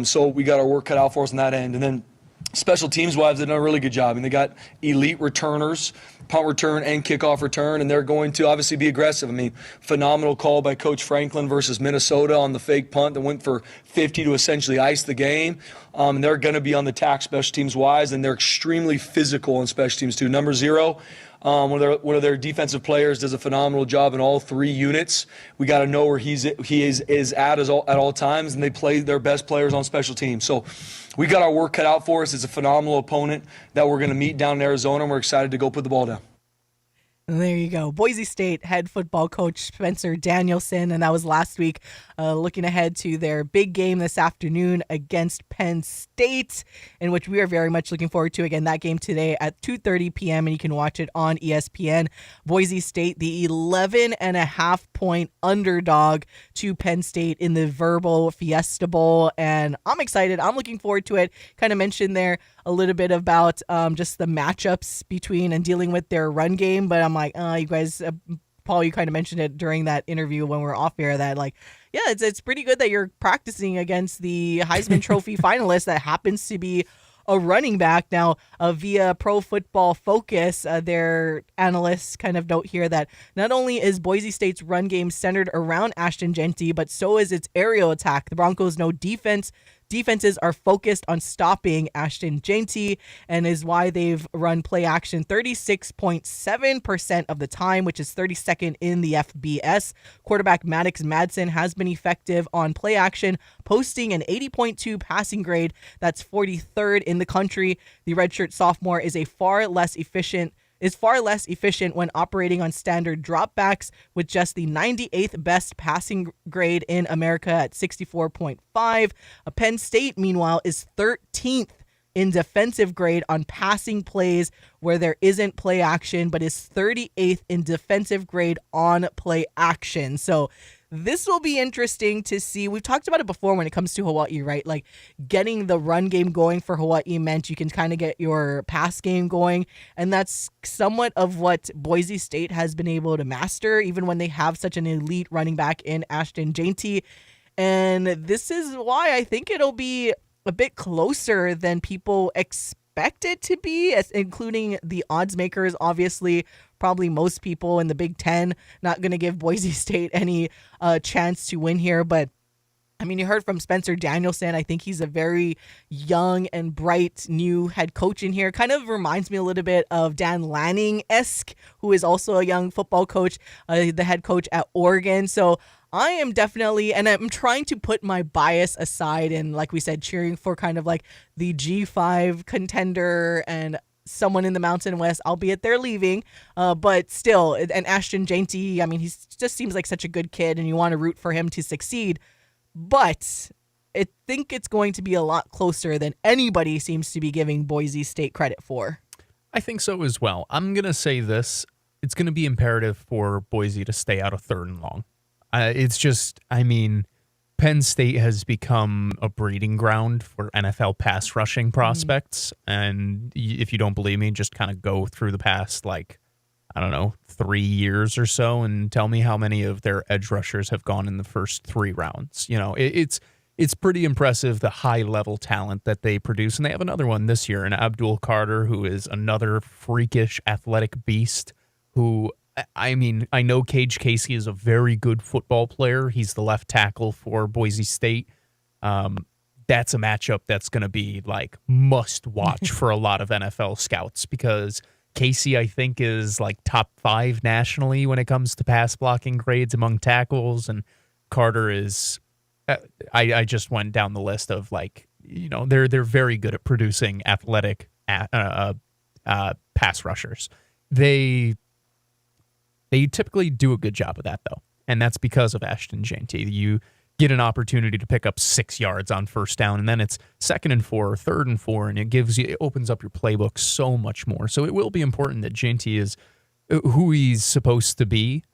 So we got our work cut out for us on that end. And then special teams-wise, they've done a really good job. They got elite returners, punt return and kickoff return, and they're going to obviously be aggressive. Phenomenal call by Coach Franklin versus Minnesota on the fake punt that went for 50 to essentially ice the game. And they're going to be on the attack special teams-wise, and they're extremely physical on special teams too. Number 0, one of their defensive players does a phenomenal job in all 3 units. We got to know where he is at all times, and they play their best players on special teams. So we got our work cut out for us. It's a phenomenal opponent that we're going to meet down in Arizona, and we're excited to go put the ball down. There you go. Boise State head football coach Spencer Danielson, and that was last week, looking ahead to their big game this afternoon against Penn State, in which we are very much looking forward to. Again, that game today at 2:30 p.m., and you can watch it on ESPN. Boise State, the 11.5-point underdog to Penn State in the verbal Fiesta Bowl, and I'm excited. I'm looking forward to it. Kind of mentioned there a little bit about just the matchups between and dealing with their run game, but I'm like, you guys, Paul, you kind of mentioned it during that interview when we were off air that, like, yeah, it's pretty good that you're practicing against the Heisman Trophy finalist that happens to be a running back. Now, via Pro Football Focus, their analysts kind of note here that not only is Boise State's run game centered around Ashton Jeanty, but so is its aerial attack. The Broncos know defenses are focused on stopping Ashton Jeanty, and is why they've run play action 36.7% of the time, which is 32nd in the FBS. Quarterback Maddox Madsen has been effective on play action, posting an 80.2 passing grade. That's 43rd in the country. The redshirt sophomore is far less efficient when operating on standard dropbacks, with just the 98th best passing grade in America at 64.5. Penn State, meanwhile, is 13th in defensive grade on passing plays where there isn't play action, but is 38th in defensive grade on play action. So this will be interesting to see. We've talked about it before when it comes to Hawai'i, right? Like, getting the run game going for Hawai'i meant you can kind of get your pass game going. And that's somewhat of what Boise State has been able to master, even when they have such an elite running back in Ashton Jeanty. And this is why I think it'll be a bit closer than people expect it to be, including the odds makers. Obviously, probably most people in the Big Ten not going to give Boise State any chance to win here. But I mean, you heard from Spencer Danielson. I think he's a very young and bright new head coach in here. Kind of reminds me a little bit of Dan Lanning-esque, who is also a young football coach, the head coach at Oregon. So I am definitely, and I'm trying to put my bias aside and, like we said, cheering for kind of like the G5 contender and someone in the Mountain West, albeit they're leaving, but still, and Ashton Jeanty, I mean, he just seems like such a good kid and you want to root for him to succeed. But I think it's going to be a lot closer than anybody seems to be giving Boise State credit for. I think so as well. I'm going to say this. It's going to be imperative for Boise to stay out of third and long. It's just, I mean, Penn State has become a breeding ground for NFL pass rushing prospects. And if you don't believe me, just kind of go through the past, 3 years or so and tell me how many of their edge rushers have gone in the first 3 rounds. You know, it's pretty impressive, the high level talent that they produce. And they have another one this year, and Abdul Carter, who is another freakish athletic beast who, I mean, I know Cage Casey is a very good football player. He's the left tackle for Boise State. That's a matchup that's going to be like must watch for a lot of NFL scouts, because Casey, I think, is like top 5 nationally when it comes to pass blocking grades among tackles. And Carter is, I just went down the list of, like, you know, they're very good at producing athletic pass rushers. They typically do a good job of that, though, and that's because of Ashton Jeanty. You get an opportunity to pick up 6 yards on first down, and then it's 2nd and 4 or 3rd and 4, and it opens up your playbook so much more. So it will be important that Jeanty is who he's supposed to be,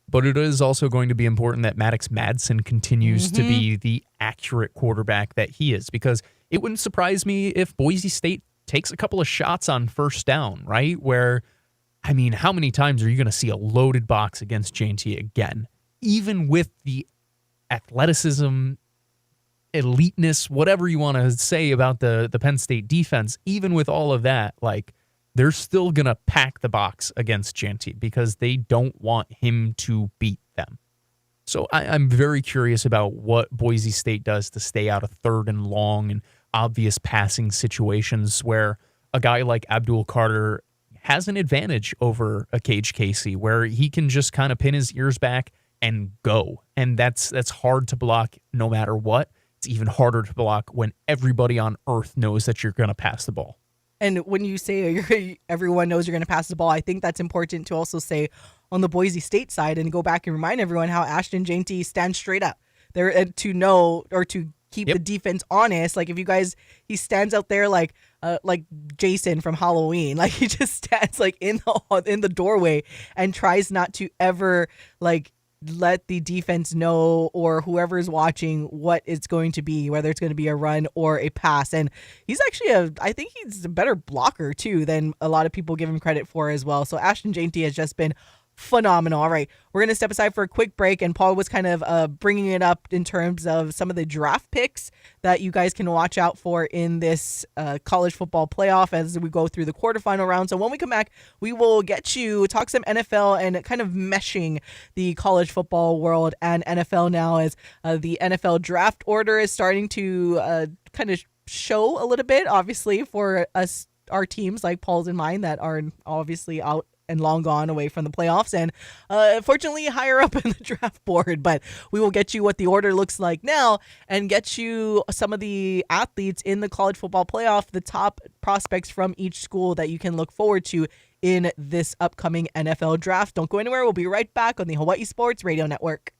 but it is also going to be important that Maddox Madsen continues to be the accurate quarterback that he is, because it wouldn't surprise me if Boise State takes a couple of shots on first down, right? Where, I mean, how many times are you going to see a loaded box against Jeanty again? Even with the athleticism, eliteness, whatever you want to say about the Penn State defense, even with all of that, like, they're still going to pack the box against Jeanty because they don't want him to beat them. So I'm very curious about what Boise State does to stay out of 3rd and long and obvious passing situations where a guy like Abdul Carter has an advantage over a Cage Casey, where he can just kind of pin his ears back and go. And that's hard to block no matter what. It's even harder to block when everybody on earth knows that you're going to pass the ball. And when you say everyone knows you're going to pass the ball, I think that's important to also say on the Boise State side and go back and remind everyone how Ashton Jainty stands straight up there to know or to keep the defense honest. Like if you guys, he stands out there like Jason from Halloween. Like he just stands like in the doorway and tries not to ever like let the defense know or whoever is watching what it's going to be, whether it's going to be a run or a pass. And he's actually I think he's a better blocker too than a lot of people give him credit for as well. So Ashton Jainty has just been phenomenal. All right, we're going to step aside for a quick break, and Paul was kind of bringing it up in terms of some of the draft picks that you guys can watch out for in this college football playoff as we go through the quarterfinal round. So when we come back, we will talk some NFL and kind of meshing the college football world and NFL now as the NFL draft order is starting to kind of show a little bit, obviously, for us, our teams like Paul's and mine that are obviously out and long gone away from the playoffs and fortunately higher up in the draft board. But we will get you what the order looks like now and get you some of the athletes in the college football playoff, the top prospects from each school that you can look forward to in this upcoming NFL draft. Don't go anywhere. We'll be right back on the Hawai'i Sports Radio Network.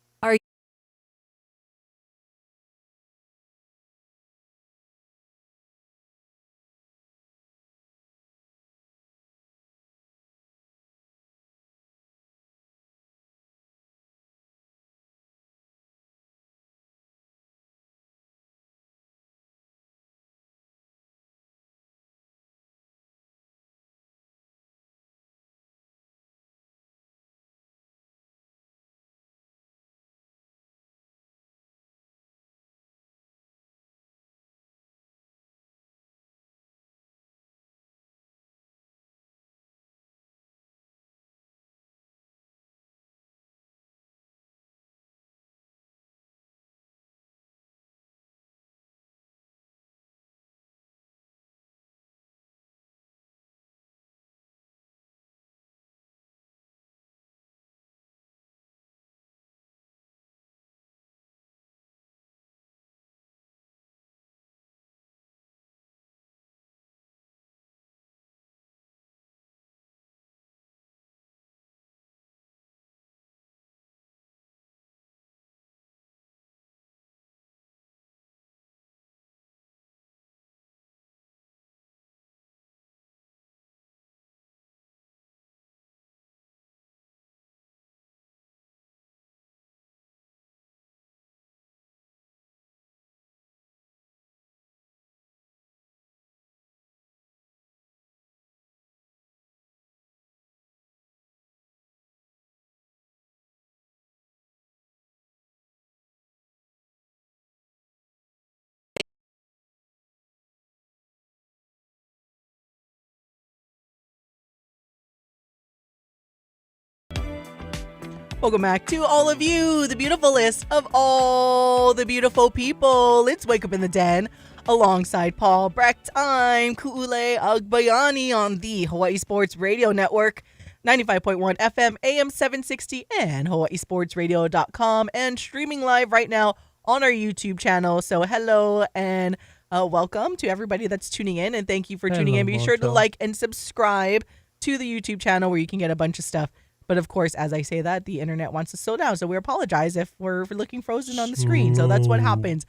Welcome back to all of you, the beautiful list of all the beautiful people. Let's wake up in the den alongside Paul Brecht. I'm Ku'ule Agbayani on the Hawai'i Sports Radio Network, 95.1 FM, AM 760, and hawaiisportsradio.com, and streaming live right now on our YouTube channel. So hello and welcome to everybody that's tuning in, and thank you for tuning in. Be sure to like and subscribe to the YouTube channel where you can get a bunch of stuff. But of course, as I say that, the internet wants to slow down. So we apologize if we're looking frozen on the screen. So that's what happens.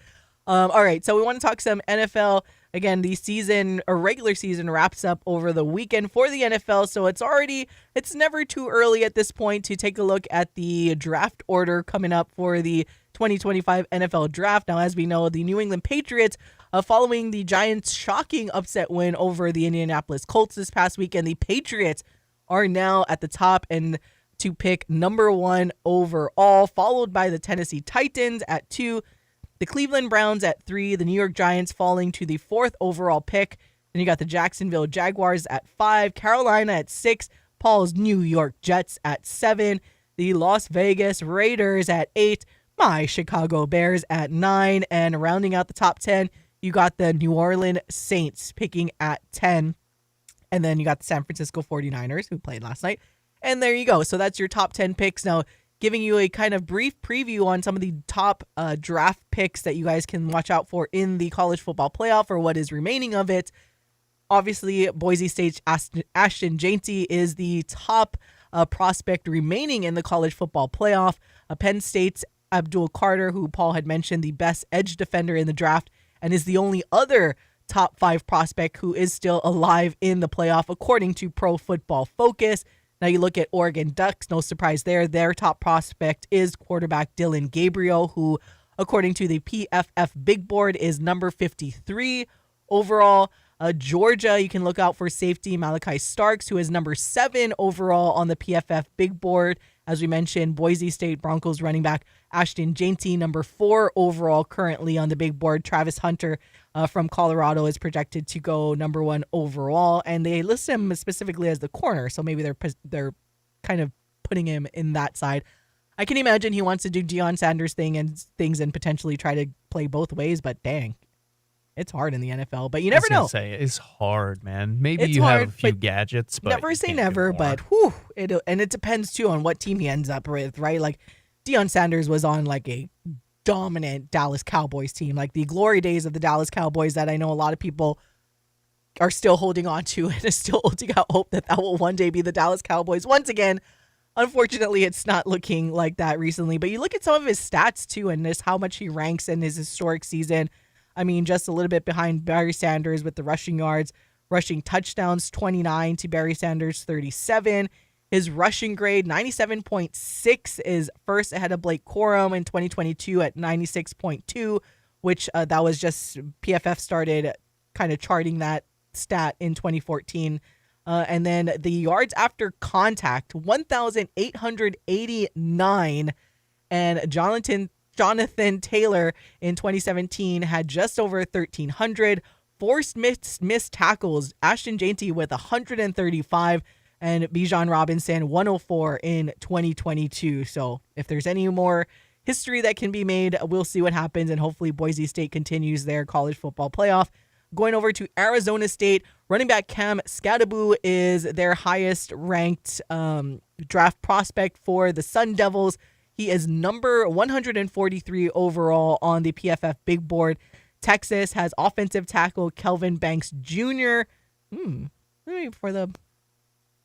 All right. So we want to talk some NFL. Again, the season or regular season wraps up over the weekend for the NFL. So it's never too early at this point to take a look at the draft order coming up for the 2025 NFL draft. Now, as we know, the New England Patriots, following the Giants' shocking upset win over the Indianapolis Colts this past weekend, the Patriots are now at the top and to pick number 1 overall, followed by the Tennessee Titans at 2, the Cleveland Browns at 3, the New York Giants falling to the 4th overall pick. Then you got the Jacksonville Jaguars at 5, Carolina at 6, Paul's New York Jets at 7, the Las Vegas Raiders at 8, my Chicago Bears at 9, and rounding out the top 10, you got the New Orleans Saints picking at 10. And then you got the San Francisco 49ers who played last night. And there you go. So that's your top 10 picks. Now, giving you a kind of brief preview on some of the top draft picks that you guys can watch out for in the college football playoff or what is remaining of it. Obviously, Boise State's Ashton Jeanty is the top prospect remaining in the college football playoff. Penn State's Abdul Carter, who Paul had mentioned, the best edge defender in the draft, and is the only other top 5 prospect who is still alive in the playoff, according to Pro Football Focus. Now you look at Oregon Ducks, no surprise there. Their top prospect is quarterback Dillon Gabriel, who, according to the PFF Big Board, is number 53 overall. Georgia, you can look out for safety Malachi Starks, who is number 7 overall on the PFF Big Board. As we mentioned, Boise State Broncos running back Ashton Jeanty, number 4 overall currently on the Big Board. Travis Hunter from Colorado is projected to go number 1 overall, and they list him specifically as the corner, so maybe they're kind of putting him in that side. I can imagine he wants to do Deion Sanders things and potentially try to play both ways, but dang. It's hard in the NFL, but you never know. It's hard, man. Maybe it's you hard, have a few gadgets, but never say never. But it depends too on what team he ends up with, right? Like Deion Sanders was on like a dominant Dallas Cowboys team, like the glory days of the Dallas Cowboys that I know a lot of people are still holding on to and is still holding out hope that will one day be the Dallas Cowboys once again. Unfortunately, it's not looking like that recently. But you look at some of his stats too, and just how much he ranks in his historic season. I mean, just a little bit behind Barry Sanders with the rushing yards, rushing touchdowns, 29 to Barry Sanders, 37. His rushing grade, 97.6, is first ahead of Blake Corum in 2022 at 96.2, which that was just PFF started kind of charting that stat in 2014. And then the yards after contact, 1,889, and Jonathan Taylor in 2017 had just over 1,300. Forced missed tackles, Ashton Jeanty with 135, and Bijan Robinson 104 in 2022. So if there's any more history that can be made, we'll see what happens, and hopefully Boise State continues their college football playoff. Going over to Arizona State, running back Cam Skattebo is their highest ranked draft prospect for the Sun Devils. He is number 143 overall on the PFF Big Board. Texas has offensive tackle Kelvin Banks Jr. Maybe for the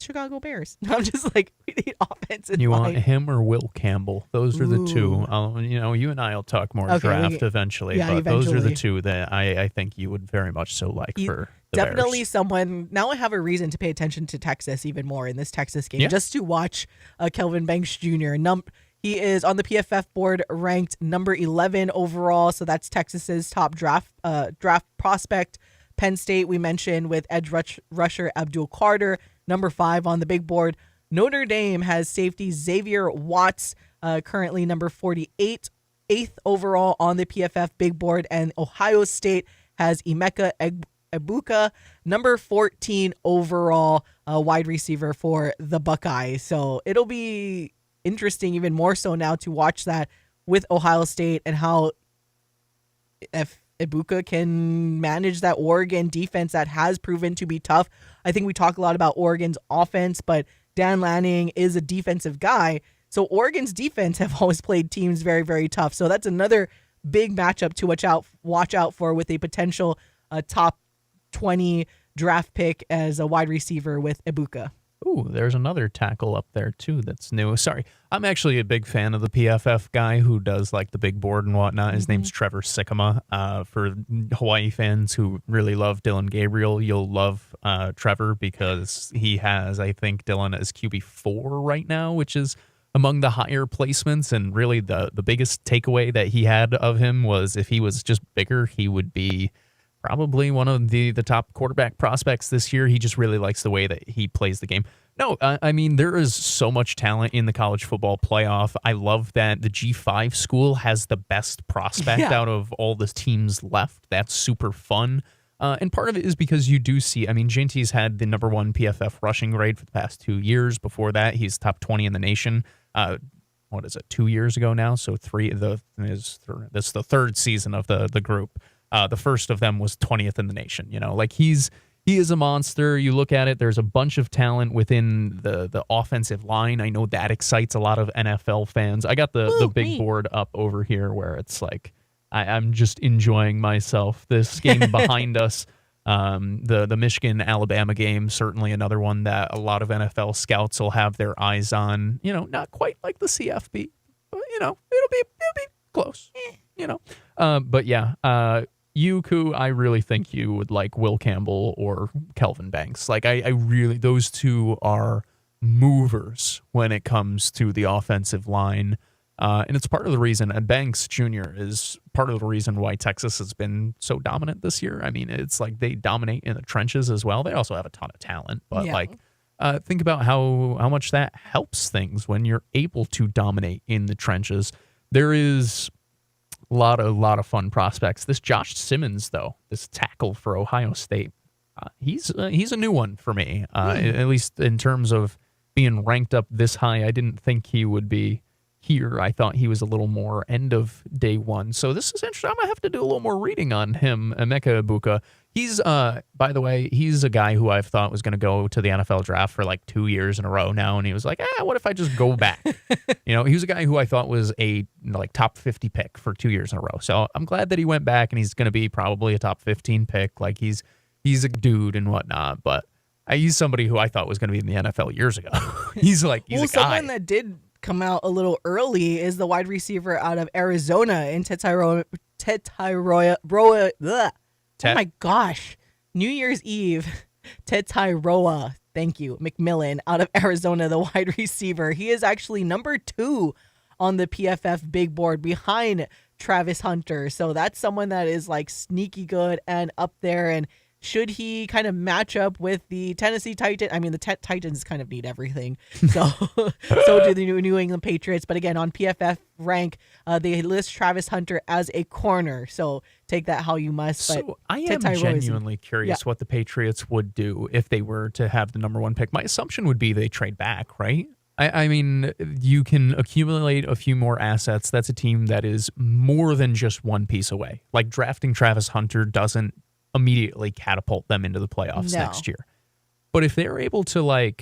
Chicago Bears. I'm just like, we need offensive You line. want him or Will Campbell? Those are the two. You and I will talk more draft eventually, but those are the two that I think you would very much so like for the definitely Bears. Someone. Now I have a reason to pay attention to Texas even more in this Texas game, just to watch Kelvin Banks Jr. He is on the PFF board ranked number 11 overall, so that's Texas's top draft prospect. Penn State, we mentioned, with edge rusher Abdul Carter, number 5 on the big board. Notre Dame has safety Xavier Watts, currently number 48, 8th overall on the PFF big board. And Ohio State has Emeka Egbuka, number 14 overall, wide receiver for the Buckeyes. So it'll be interesting even more so now to watch that with Ohio State and how if Egbuka can manage that Oregon defense that has proven to be tough. I think we talk a lot about Oregon's offense, but Dan Lanning is a defensive guy. So Oregon's defense have always played teams very, very tough. So that's another big matchup to watch out for with a potential top 20 draft pick as a wide receiver with Egbuka. Ooh, there's another tackle up there, too, that's new. Sorry, I'm actually a big fan of the PFF guy who does, like, the big board and whatnot. His name's Trevor Sikkema. For Hawai'i fans who really love Dillon Gabriel, you'll love Trevor because he has, I think, Dillon as QB4 right now, which is among the higher placements. And really the biggest takeaway that he had of him was if he was just bigger, he would be probably one of the top quarterback prospects this year. He just really likes the way that he plays the game. No, I mean, there is so much talent in the college football playoff. I love that the G5 school has the best prospect out of all the teams left. That's super fun. And part of it is because you do see, I mean, Jeanty's had the number 1 PFF rushing grade for the past 2 years. Before that, he's top 20 in the nation. What is it, 2 years ago now? So this is the third season of the group. The first of them was 20th in the nation. You know, like he is a monster. You look at it, there's a bunch of talent within the offensive line. I know that excites a lot of NFL fans. I got the big board up over here where it's like I'm just enjoying myself. This game behind us, The Michigan-Alabama game, certainly another one that a lot of NFL scouts will have their eyes on. Not quite like the CFB, but, it'll be close, But yeah, Ku, I really think you would like Will Campbell or Kelvin Banks. Like, I really, those two are movers when it comes to the offensive line. And it's part of the reason, and Banks Jr. is part of the reason why Texas has been so dominant this year. I mean, it's like they dominate in the trenches as well. They also have a ton of talent, but think about how much that helps things when you're able to dominate in the trenches. There is a lot of fun prospects. This Josh Simmons, though, this tackle for Ohio State, he's a new one for me, at least in terms of being ranked up this high. I didn't think he would be here. I thought he was a little more end of day one. So this is interesting. I'm going to have to do a little more reading on him. Emeka Egbuka. He's, by the way, he's a guy who I've thought was going to go to the NFL draft for like 2 years in a row now. And he was like, what if I just go back? He was a guy who I thought was a top 50 pick for 2 years in a row. So I'm glad that he went back, and he's going to be probably a top 15 pick. Like he's a dude and whatnot, but he's somebody who I thought was going to be in the NFL years ago. he's a guy. Someone that did come out a little early is the wide receiver out of Arizona in Oh my gosh. New Year's Eve, Tetairoa, thank you, McMillan out of Arizona, the wide receiver. He is actually number 2 on the PFF big board behind Travis Hunter. So that's someone that is like sneaky good and up there. And should he kind of match up with the Tennessee Titans? I mean, the Titans kind of need everything. So so do the New England Patriots. But again, on PFF rank, they list Travis Hunter as a corner. So take that how you must. So but I am genuinely curious what the Patriots would do if they were to have the number 1 pick. My assumption would be they trade back, right? I mean, you can accumulate a few more assets. That's a team that is more than just one piece away. Like drafting Travis Hunter doesn't immediately catapult them into the playoffs next year. But if they're able to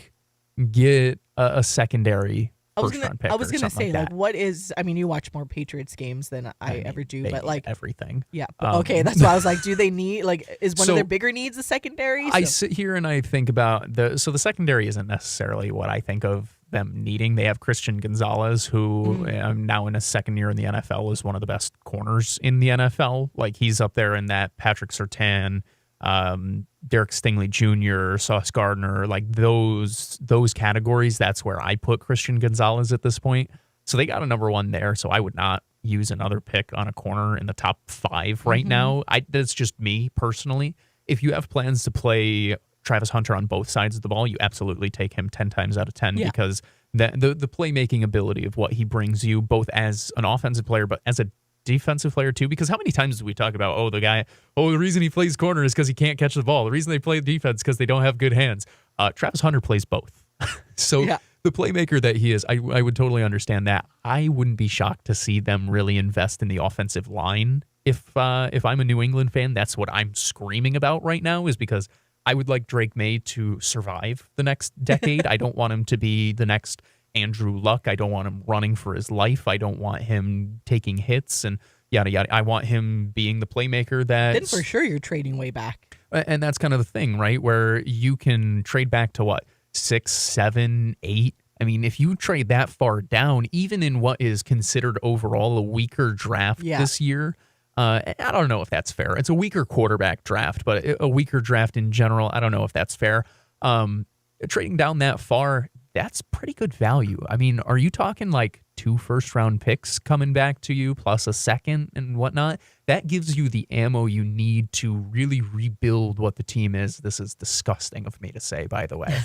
get a secondary first-round pick, I was gonna say, like what is? I mean, you watch more Patriots games than I ever do, but everything. Yeah. Okay, that's why I was like, do they need is one of their bigger needs the secondary? I sit here and I think about the secondary isn't necessarily what I think of them needing. They have Christian Gonzalez, who now in his second year in the NFL is one of the best corners in the NFL. Like he's up there in that Patrick Surtain, Derek Stingley Jr., Sauce Gardner, like those categories. That's where I put Christian Gonzalez at this point. So they got a number 1 there. So I would not use another pick on a corner in the top 5 right now. That's just me personally. If you have plans to play Travis Hunter on both sides of the ball, you absolutely take him 10 times out of 10 because the playmaking ability of what he brings you, both as an offensive player, but as a defensive player too. Because how many times do we talk about, the reason he plays corner is because he can't catch the ball. The reason they play defense because they don't have good hands. Travis Hunter plays both. So the playmaker that he is, I would totally understand that. I wouldn't be shocked to see them really invest in the offensive line. If I'm a New England fan, that's what I'm screaming about right now, is because I would like Drake May to survive the next decade. I don't want him to be the next Andrew Luck. I don't want him running for his life. I don't want him taking hits and yada, yada. I want him being the playmaker that... Then for sure you're trading way back. And that's kind of the thing, right? Where you can trade back to 6, 7, 8. I mean, if you trade that far down, even in what is considered overall a weaker draft this year... I don't know if that's fair. It's a weaker quarterback draft, but a weaker draft in general, I don't know if that's fair. Trading down that far, that's pretty good value. I mean, are you talking 2 first-round picks coming back to you plus a second and whatnot? That gives you the ammo you need to really rebuild what the team is. This is disgusting of me to say, by the way.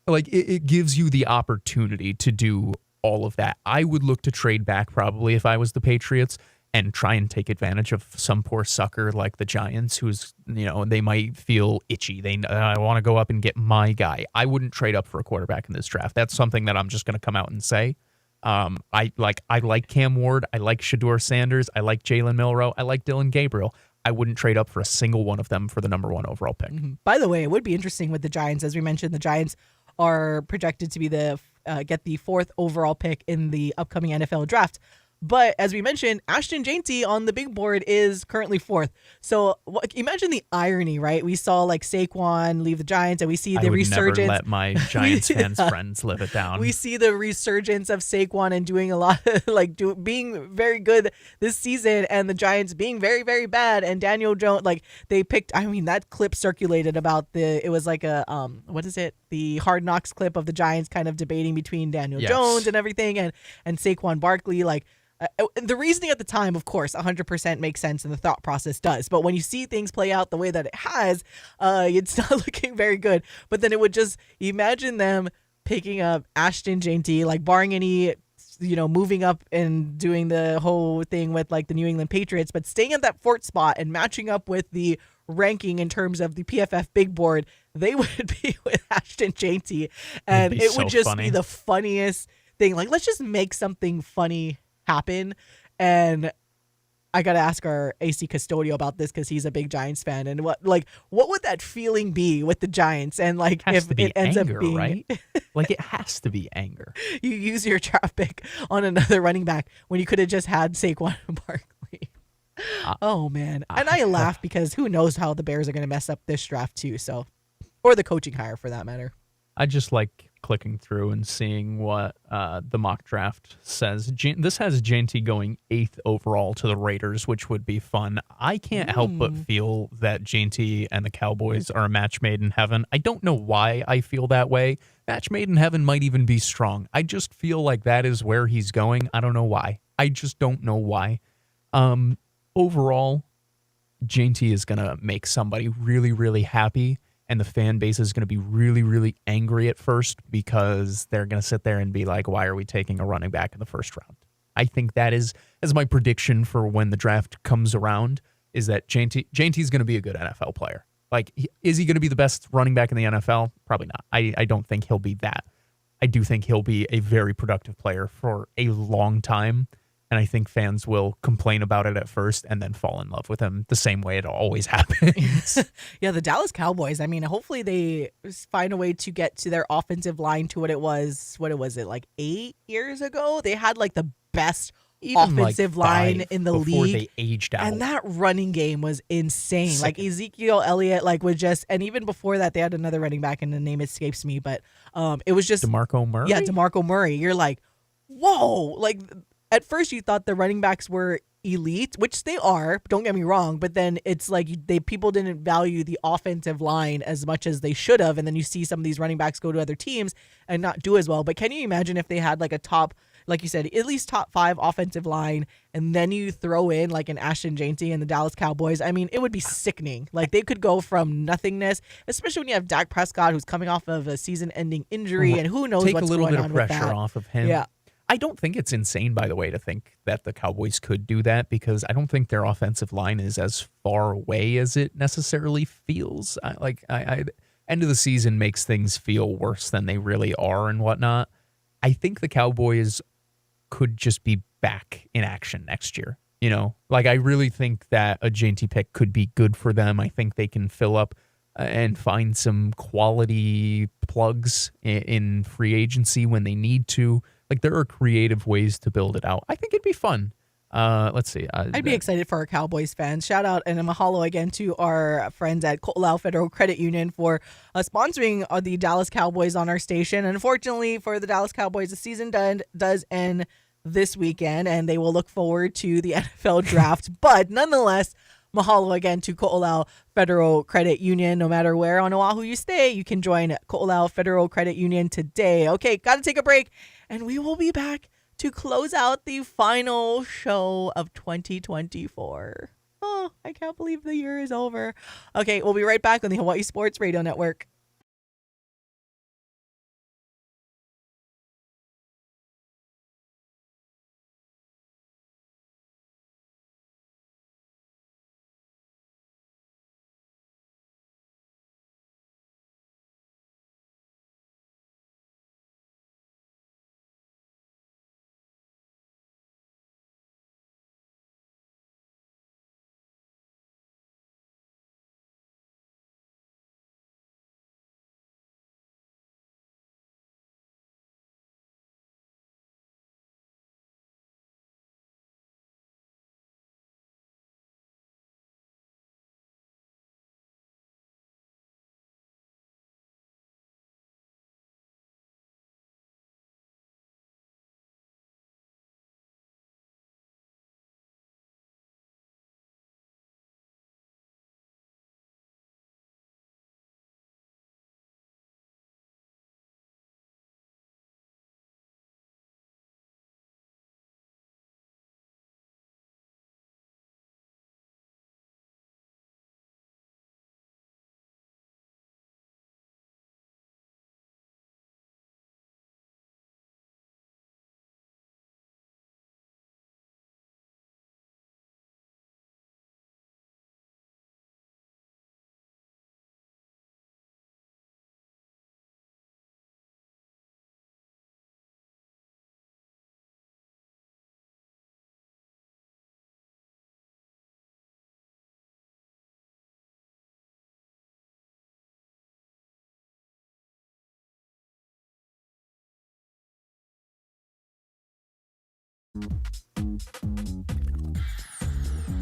It gives you the opportunity to do all of that. I would look to trade back probably if I was the Patriots, and try and take advantage of some poor sucker like the Giants who's, they might feel itchy. I want to go up and get my guy. I wouldn't trade up for a quarterback in this draft. That's something that I'm just going to come out and say. I like Cam Ward. I like Shedeur Sanders. I like Jalen Milroe. I like Dillon Gabriel. I wouldn't trade up for a single one of them for the number 1 overall pick. By the way, it would be interesting with the Giants. As we mentioned, the Giants are projected to be get the 4th overall pick in the upcoming NFL draft. But as we mentioned, Ashton Jainty on the big board is currently 4th. So imagine the irony, right? We saw like Saquon leave the Giants, and we see the resurgence. Never let my Giants fans friends live it down. We see the resurgence of Saquon and doing a lot of being very good this season, and the Giants being very, very bad. And Daniel Jones, they picked. I mean, that clip circulated about it was like a what is it? The Hard Knocks clip of the Giants kind of debating between Daniel Jones and everything, and Saquon Barkley, the reasoning at the time, of course, 100% makes sense, and the thought process does. But when you see things play out the way that it has, it's not looking very good. But then it would just imagine them picking up Ashton Jainty, barring any, moving up and doing the whole thing with the New England Patriots, but staying at that 4th spot and matching up with the ranking in terms of the PFF big board, they would be with Ashton Jainty, and it would just be the funniest thing. Let's just make something funny happen. And I gotta ask our AC Custodio about this because he's a big Giants fan, and what would that feeling be with the Giants? And if it ends up being right? It has to be anger. You use your draft pick on another running back when you could have just had Saquon Barkley. Oh man. And I laugh because who knows how the Bears are gonna mess up this draft too, or the coaching hire for that matter. I just like clicking through and seeing what the mock draft says. This has Jainty going 8th overall to the Raiders, which would be fun. I can't help but feel that Jainty and the Cowboys are a match made in heaven. I don't know why I feel that way. Match made in heaven might even be strong. I just feel like that is where he's going. I don't know why. I just don't know why. Overall, Jainty is going to make somebody really, really happy. And the fan base is going to be really, really angry at first because they're going to sit there and be like, why are we taking a running back in the first round? I think that is my prediction for when the draft comes around, is that Jainty's going to be a good NFL player. Is he going to be the best running back in the NFL? Probably not. I don't think he'll be that. I do think he'll be a very productive player for a long time. And I think fans will complain about it at first and then fall in love with him the same way it always happens. Yeah, the Dallas Cowboys, I mean, hopefully they find a way to get to their offensive line to what it was, 8 years ago? They had the best offensive line in the league. They aged out. And that running game was insane. Ezekiel Elliott was just, and even before that, they had another running back and the name escapes me, but it was just DeMarco Murray. Yeah, DeMarco Murray. You're like, whoa, at first, you thought the running backs were elite, which they are. Don't get me wrong, but then it's people didn't value the offensive line as much as they should have, and then you see some of these running backs go to other teams and not do as well. But can you imagine if they had a top, like you said, at least top 5 offensive line, and then you throw in an Ashton Jainty and the Dallas Cowboys? I mean, it would be sickening. They could go from nothingness, especially when you have Dak Prescott, who's coming off of a season-ending injury, and who knows what's going on with that. Take a little bit of pressure off of him. Yeah. I don't think it's insane, by the way, to think that the Cowboys could do that, because I don't think their offensive line is as far away as it necessarily feels. End of the season makes things feel worse than they really are and whatnot. I think the Cowboys could just be back in action next year. I really think that a Jainty pick could be good for them. I think they can fill up and find some quality plugs in free agency when they need to. There are creative ways to build it out. I think it'd be fun. Let's see. I'd be excited for our Cowboys fans. Shout out and a mahalo again to our friends at Ko'olau Federal Credit Union for sponsoring the Dallas Cowboys on our station. Unfortunately for the Dallas Cowboys, the season does end this weekend, and they will look forward to the NFL draft. But nonetheless, mahalo again to Ko'olau Federal Credit Union. No matter where on Oahu you stay, you can join Ko'olau Federal Credit Union today. Okay, got to take a break, and we will be back to close out the final show of 2024. Oh, I can't believe the year is over. Okay, we'll be right back on the Hawai'i Sports Radio Network.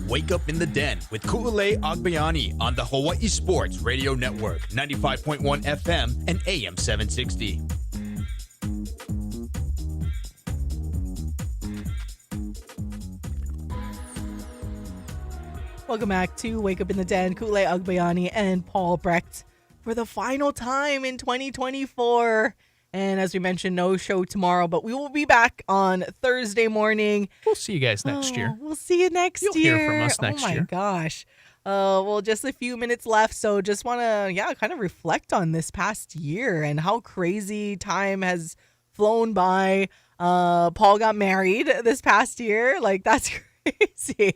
Wake up in the den with Ku'ulei Agbayani on the Hawai'i Sports Radio Network, 95.1 FM and AM 760. Welcome back to Wake Up in the Den. Ku'ulei Agbayani and Paul Brecht for the final time in 2024. And as we mentioned, no show tomorrow, but we will be back on Thursday morning. We'll see you guys next year. We'll see you next You'll year. hear from us next year. Oh my gosh. Well, just a few minutes left, so just want to, kind of reflect on this past year and how crazy time has flown by. Paul got married this past year. Like, that's crazy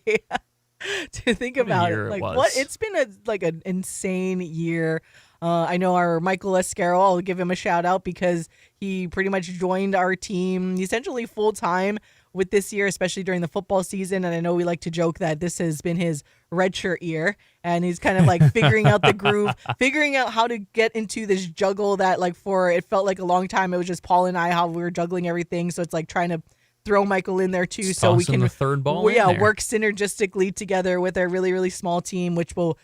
to think about it. Like, it's been an insane year. I know our Michael Escaro, I'll give him a shout out because he pretty much joined our team essentially full time with this year, especially during the football season. And I know we like to joke that this has been his redshirt year, and he's kind of like figuring out the groove, figuring out how to get into this juggle that it felt like a long time. It was just Paul and I, how we were juggling everything. So it's like trying to throw Michael in there too, so we can the third ball work synergistically together with our really, really small team, which we'll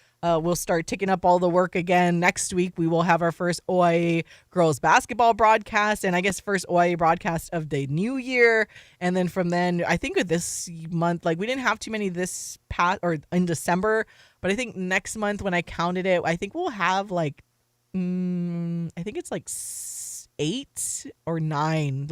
start ticking up all the work again. Next week, we will have our first Hawai'i girls basketball broadcast, and I guess first Hawai'i broadcast of the new year. And then from then, I think with this month, we didn't have too many this past or in December, but I think next month when I counted it, I think we'll have I think it's 8 or 9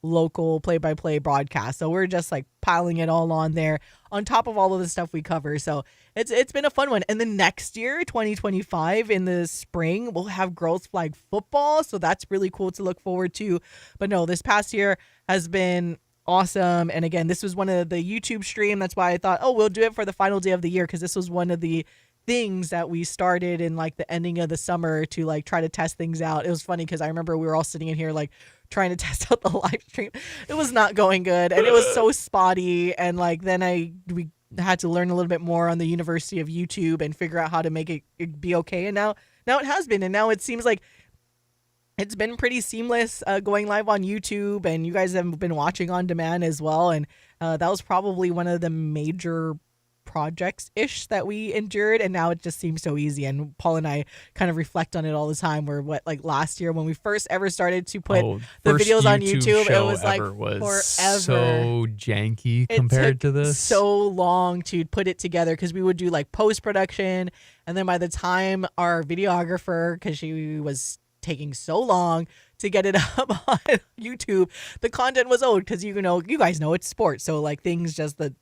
local play-by-play broadcast. So we're just piling it all on there on top of all of the stuff we cover. So it's been a fun one. And then next year, 2025, in the spring, we'll have girls flag football. So that's really cool to look forward to. But no, this past year has been awesome. And again, this was one of the YouTube stream. That's why I thought, we'll do it for the final day of the year, because this was one of the things that we started in the ending of the summer to try to test things out. It was funny because I remember we were all sitting in here trying to test out the live stream. It was not going good, and it was so spotty. And then we had to learn a little bit more on the University of YouTube and figure out how to make it be okay. And now it has been, and now it seems like it's been pretty seamless going live on YouTube, and you guys have been watching on demand as well. And that was probably one of the major projects-ish that we endured, and now it just seems so easy. And Paul and I kind of reflect on it all the time, where last year when we first ever started to put the videos on YouTube, it was forever. So janky compared to this. So long to put it together, because we would do post-production, and then by the time our videographer, because she was taking so long to get it up on YouTube, the content was old, because you guys know it's sports, so things just the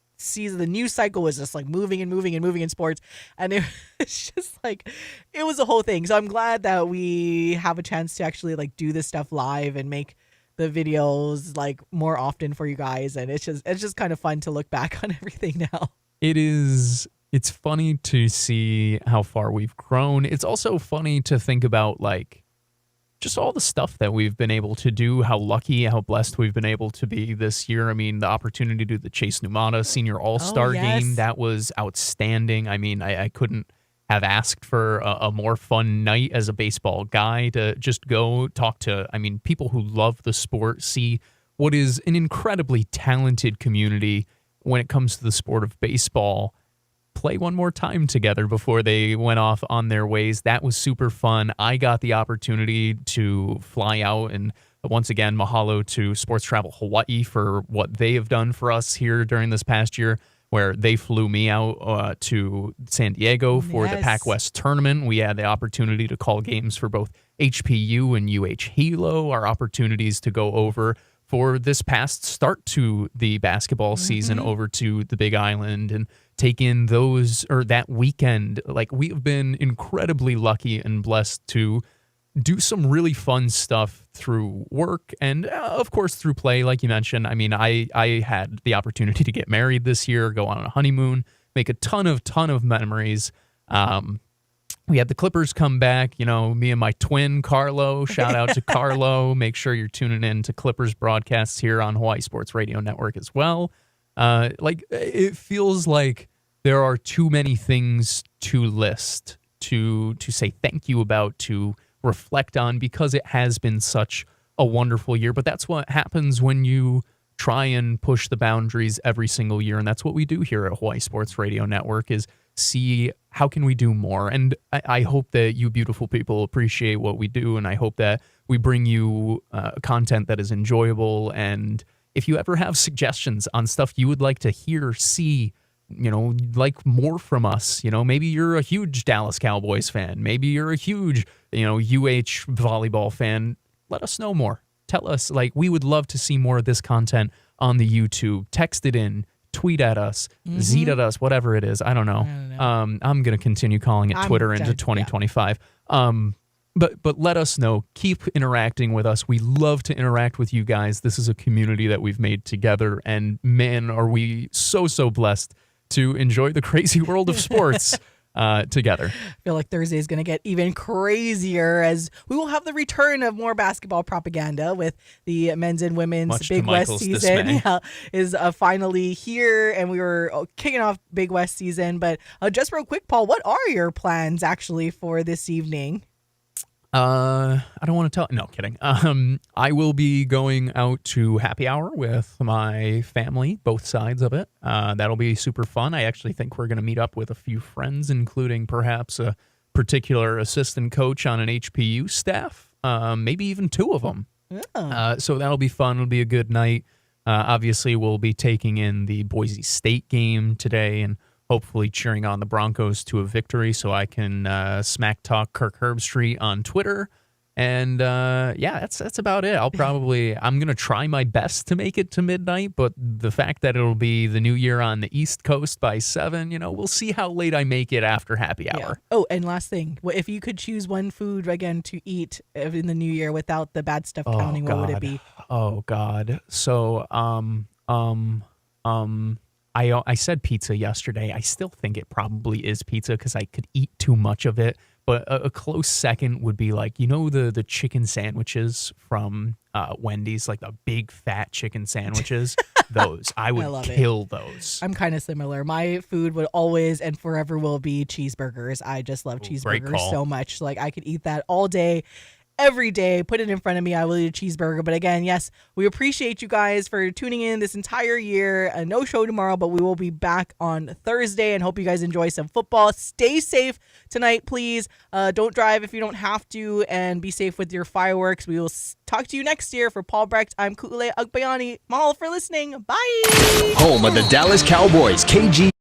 news cycle was just moving and moving and moving in sports, and it's just it was a whole thing. So I'm glad that we have a chance to actually do this stuff live and make the videos more often for you guys, and it's just kind of fun to look back on everything now. It's funny to see how far we've grown. It's also funny to think about just all the stuff that we've been able to do, how lucky, how blessed we've been able to be this year. I mean, the opportunity to do the Chase Numata Senior All-Star game, that was outstanding. I mean, I couldn't have asked for a more fun night as a baseball guy to just go talk to, people who love the sport, see what is an incredibly talented community when it comes to the sport of baseball, play one more time together before they went off on their ways. That was super fun. I got the opportunity to fly out, and once again, mahalo to Sports Travel Hawaii for what they have done for us here during this past year, where they flew me out to San Diego for the Pac West tournament. We had the opportunity to call games for both HPU and UH Hilo, our opportunities to go over for this past start to the basketball season over to the Big Island and take in that weekend. We have been incredibly lucky and blessed to do some really fun stuff through work and, of course, through play, like you mentioned. I had the opportunity to get married this year, go on a honeymoon, make a ton of memories. We had the Clippers come back, me and my twin, Carlo. Shout out to Carlo. Make sure you're tuning in to Clippers broadcasts here on Hawai'i Sports Radio Network as well. It feels like there are too many things to list, to say thank you about, to reflect on, because it has been such a wonderful year. But that's what happens when you try and push the boundaries every single year. And that's what we do here at Hawaii Sports Radio Network, is see how can we do more. And I hope that you beautiful people appreciate what we do. And I hope that we bring you content that is enjoyable. And if you ever have suggestions on stuff you would like to hear, see, like more from us, maybe you're a huge Dallas Cowboys fan. Maybe you're a huge, UH volleyball fan. Let us know more. Tell us, we would love to see more of this content on the YouTube. Text it in, tweet at us, Zete at us, whatever it is. I don't know. I'm going to continue calling it Twitter into 2025. Yeah. But let us know. Keep interacting with us. We love to interact with you guys. This is a community that we've made together. And man, are we so blessed to enjoy the crazy world of sports together. I feel like Thursday is going to get even crazier as we will have the return of more basketball propaganda with the men's and women's Much Big West season is finally here, and we were kicking off Big West season. But just real quick, Paul, what are your plans actually for this evening? I don't want to tell. No, kidding. I will be going out to happy hour with my family, both sides of it. That'll be super fun. I actually think we're going to meet up with a few friends, including perhaps a particular assistant coach on an HPU staff, maybe even two of them. Oh. So that'll be fun. It'll be a good night. Obviously, we'll be taking in the Boise State game today and hopefully cheering on the Broncos to a victory so I can smack talk Kirk Herbstreit on Twitter. And that's about it. I'm going to try my best to make it to midnight, but the fact that it'll be the new year on the East Coast by 7, we'll see how late I make it after happy hour. Yeah. Oh, and last thing, if you could choose one food again to eat in the new year without the bad stuff counting, what would it be? Oh God. So, I said pizza yesterday. I still think it probably is pizza because I could eat too much of it. But a close second would be the chicken sandwiches from Wendy's, like the big fat chicken sandwiches. Those. I would kill those. I'm kind of similar. My food would always and forever will be cheeseburgers. I just love cheeseburgers so much. I could eat that all day. Every day, put it in front of me, I will eat a cheeseburger. But again, yes, we appreciate you guys for tuning in this entire year. No show tomorrow, but we will be back on Thursday and hope you guys enjoy some football. Stay safe tonight, please. Don't drive if you don't have to, and be safe with your fireworks. We will talk to you next year. For Paul Brecht, I'm Ku'ule Agbayani. Mahalo for listening. Bye. Home of the Dallas Cowboys, KG.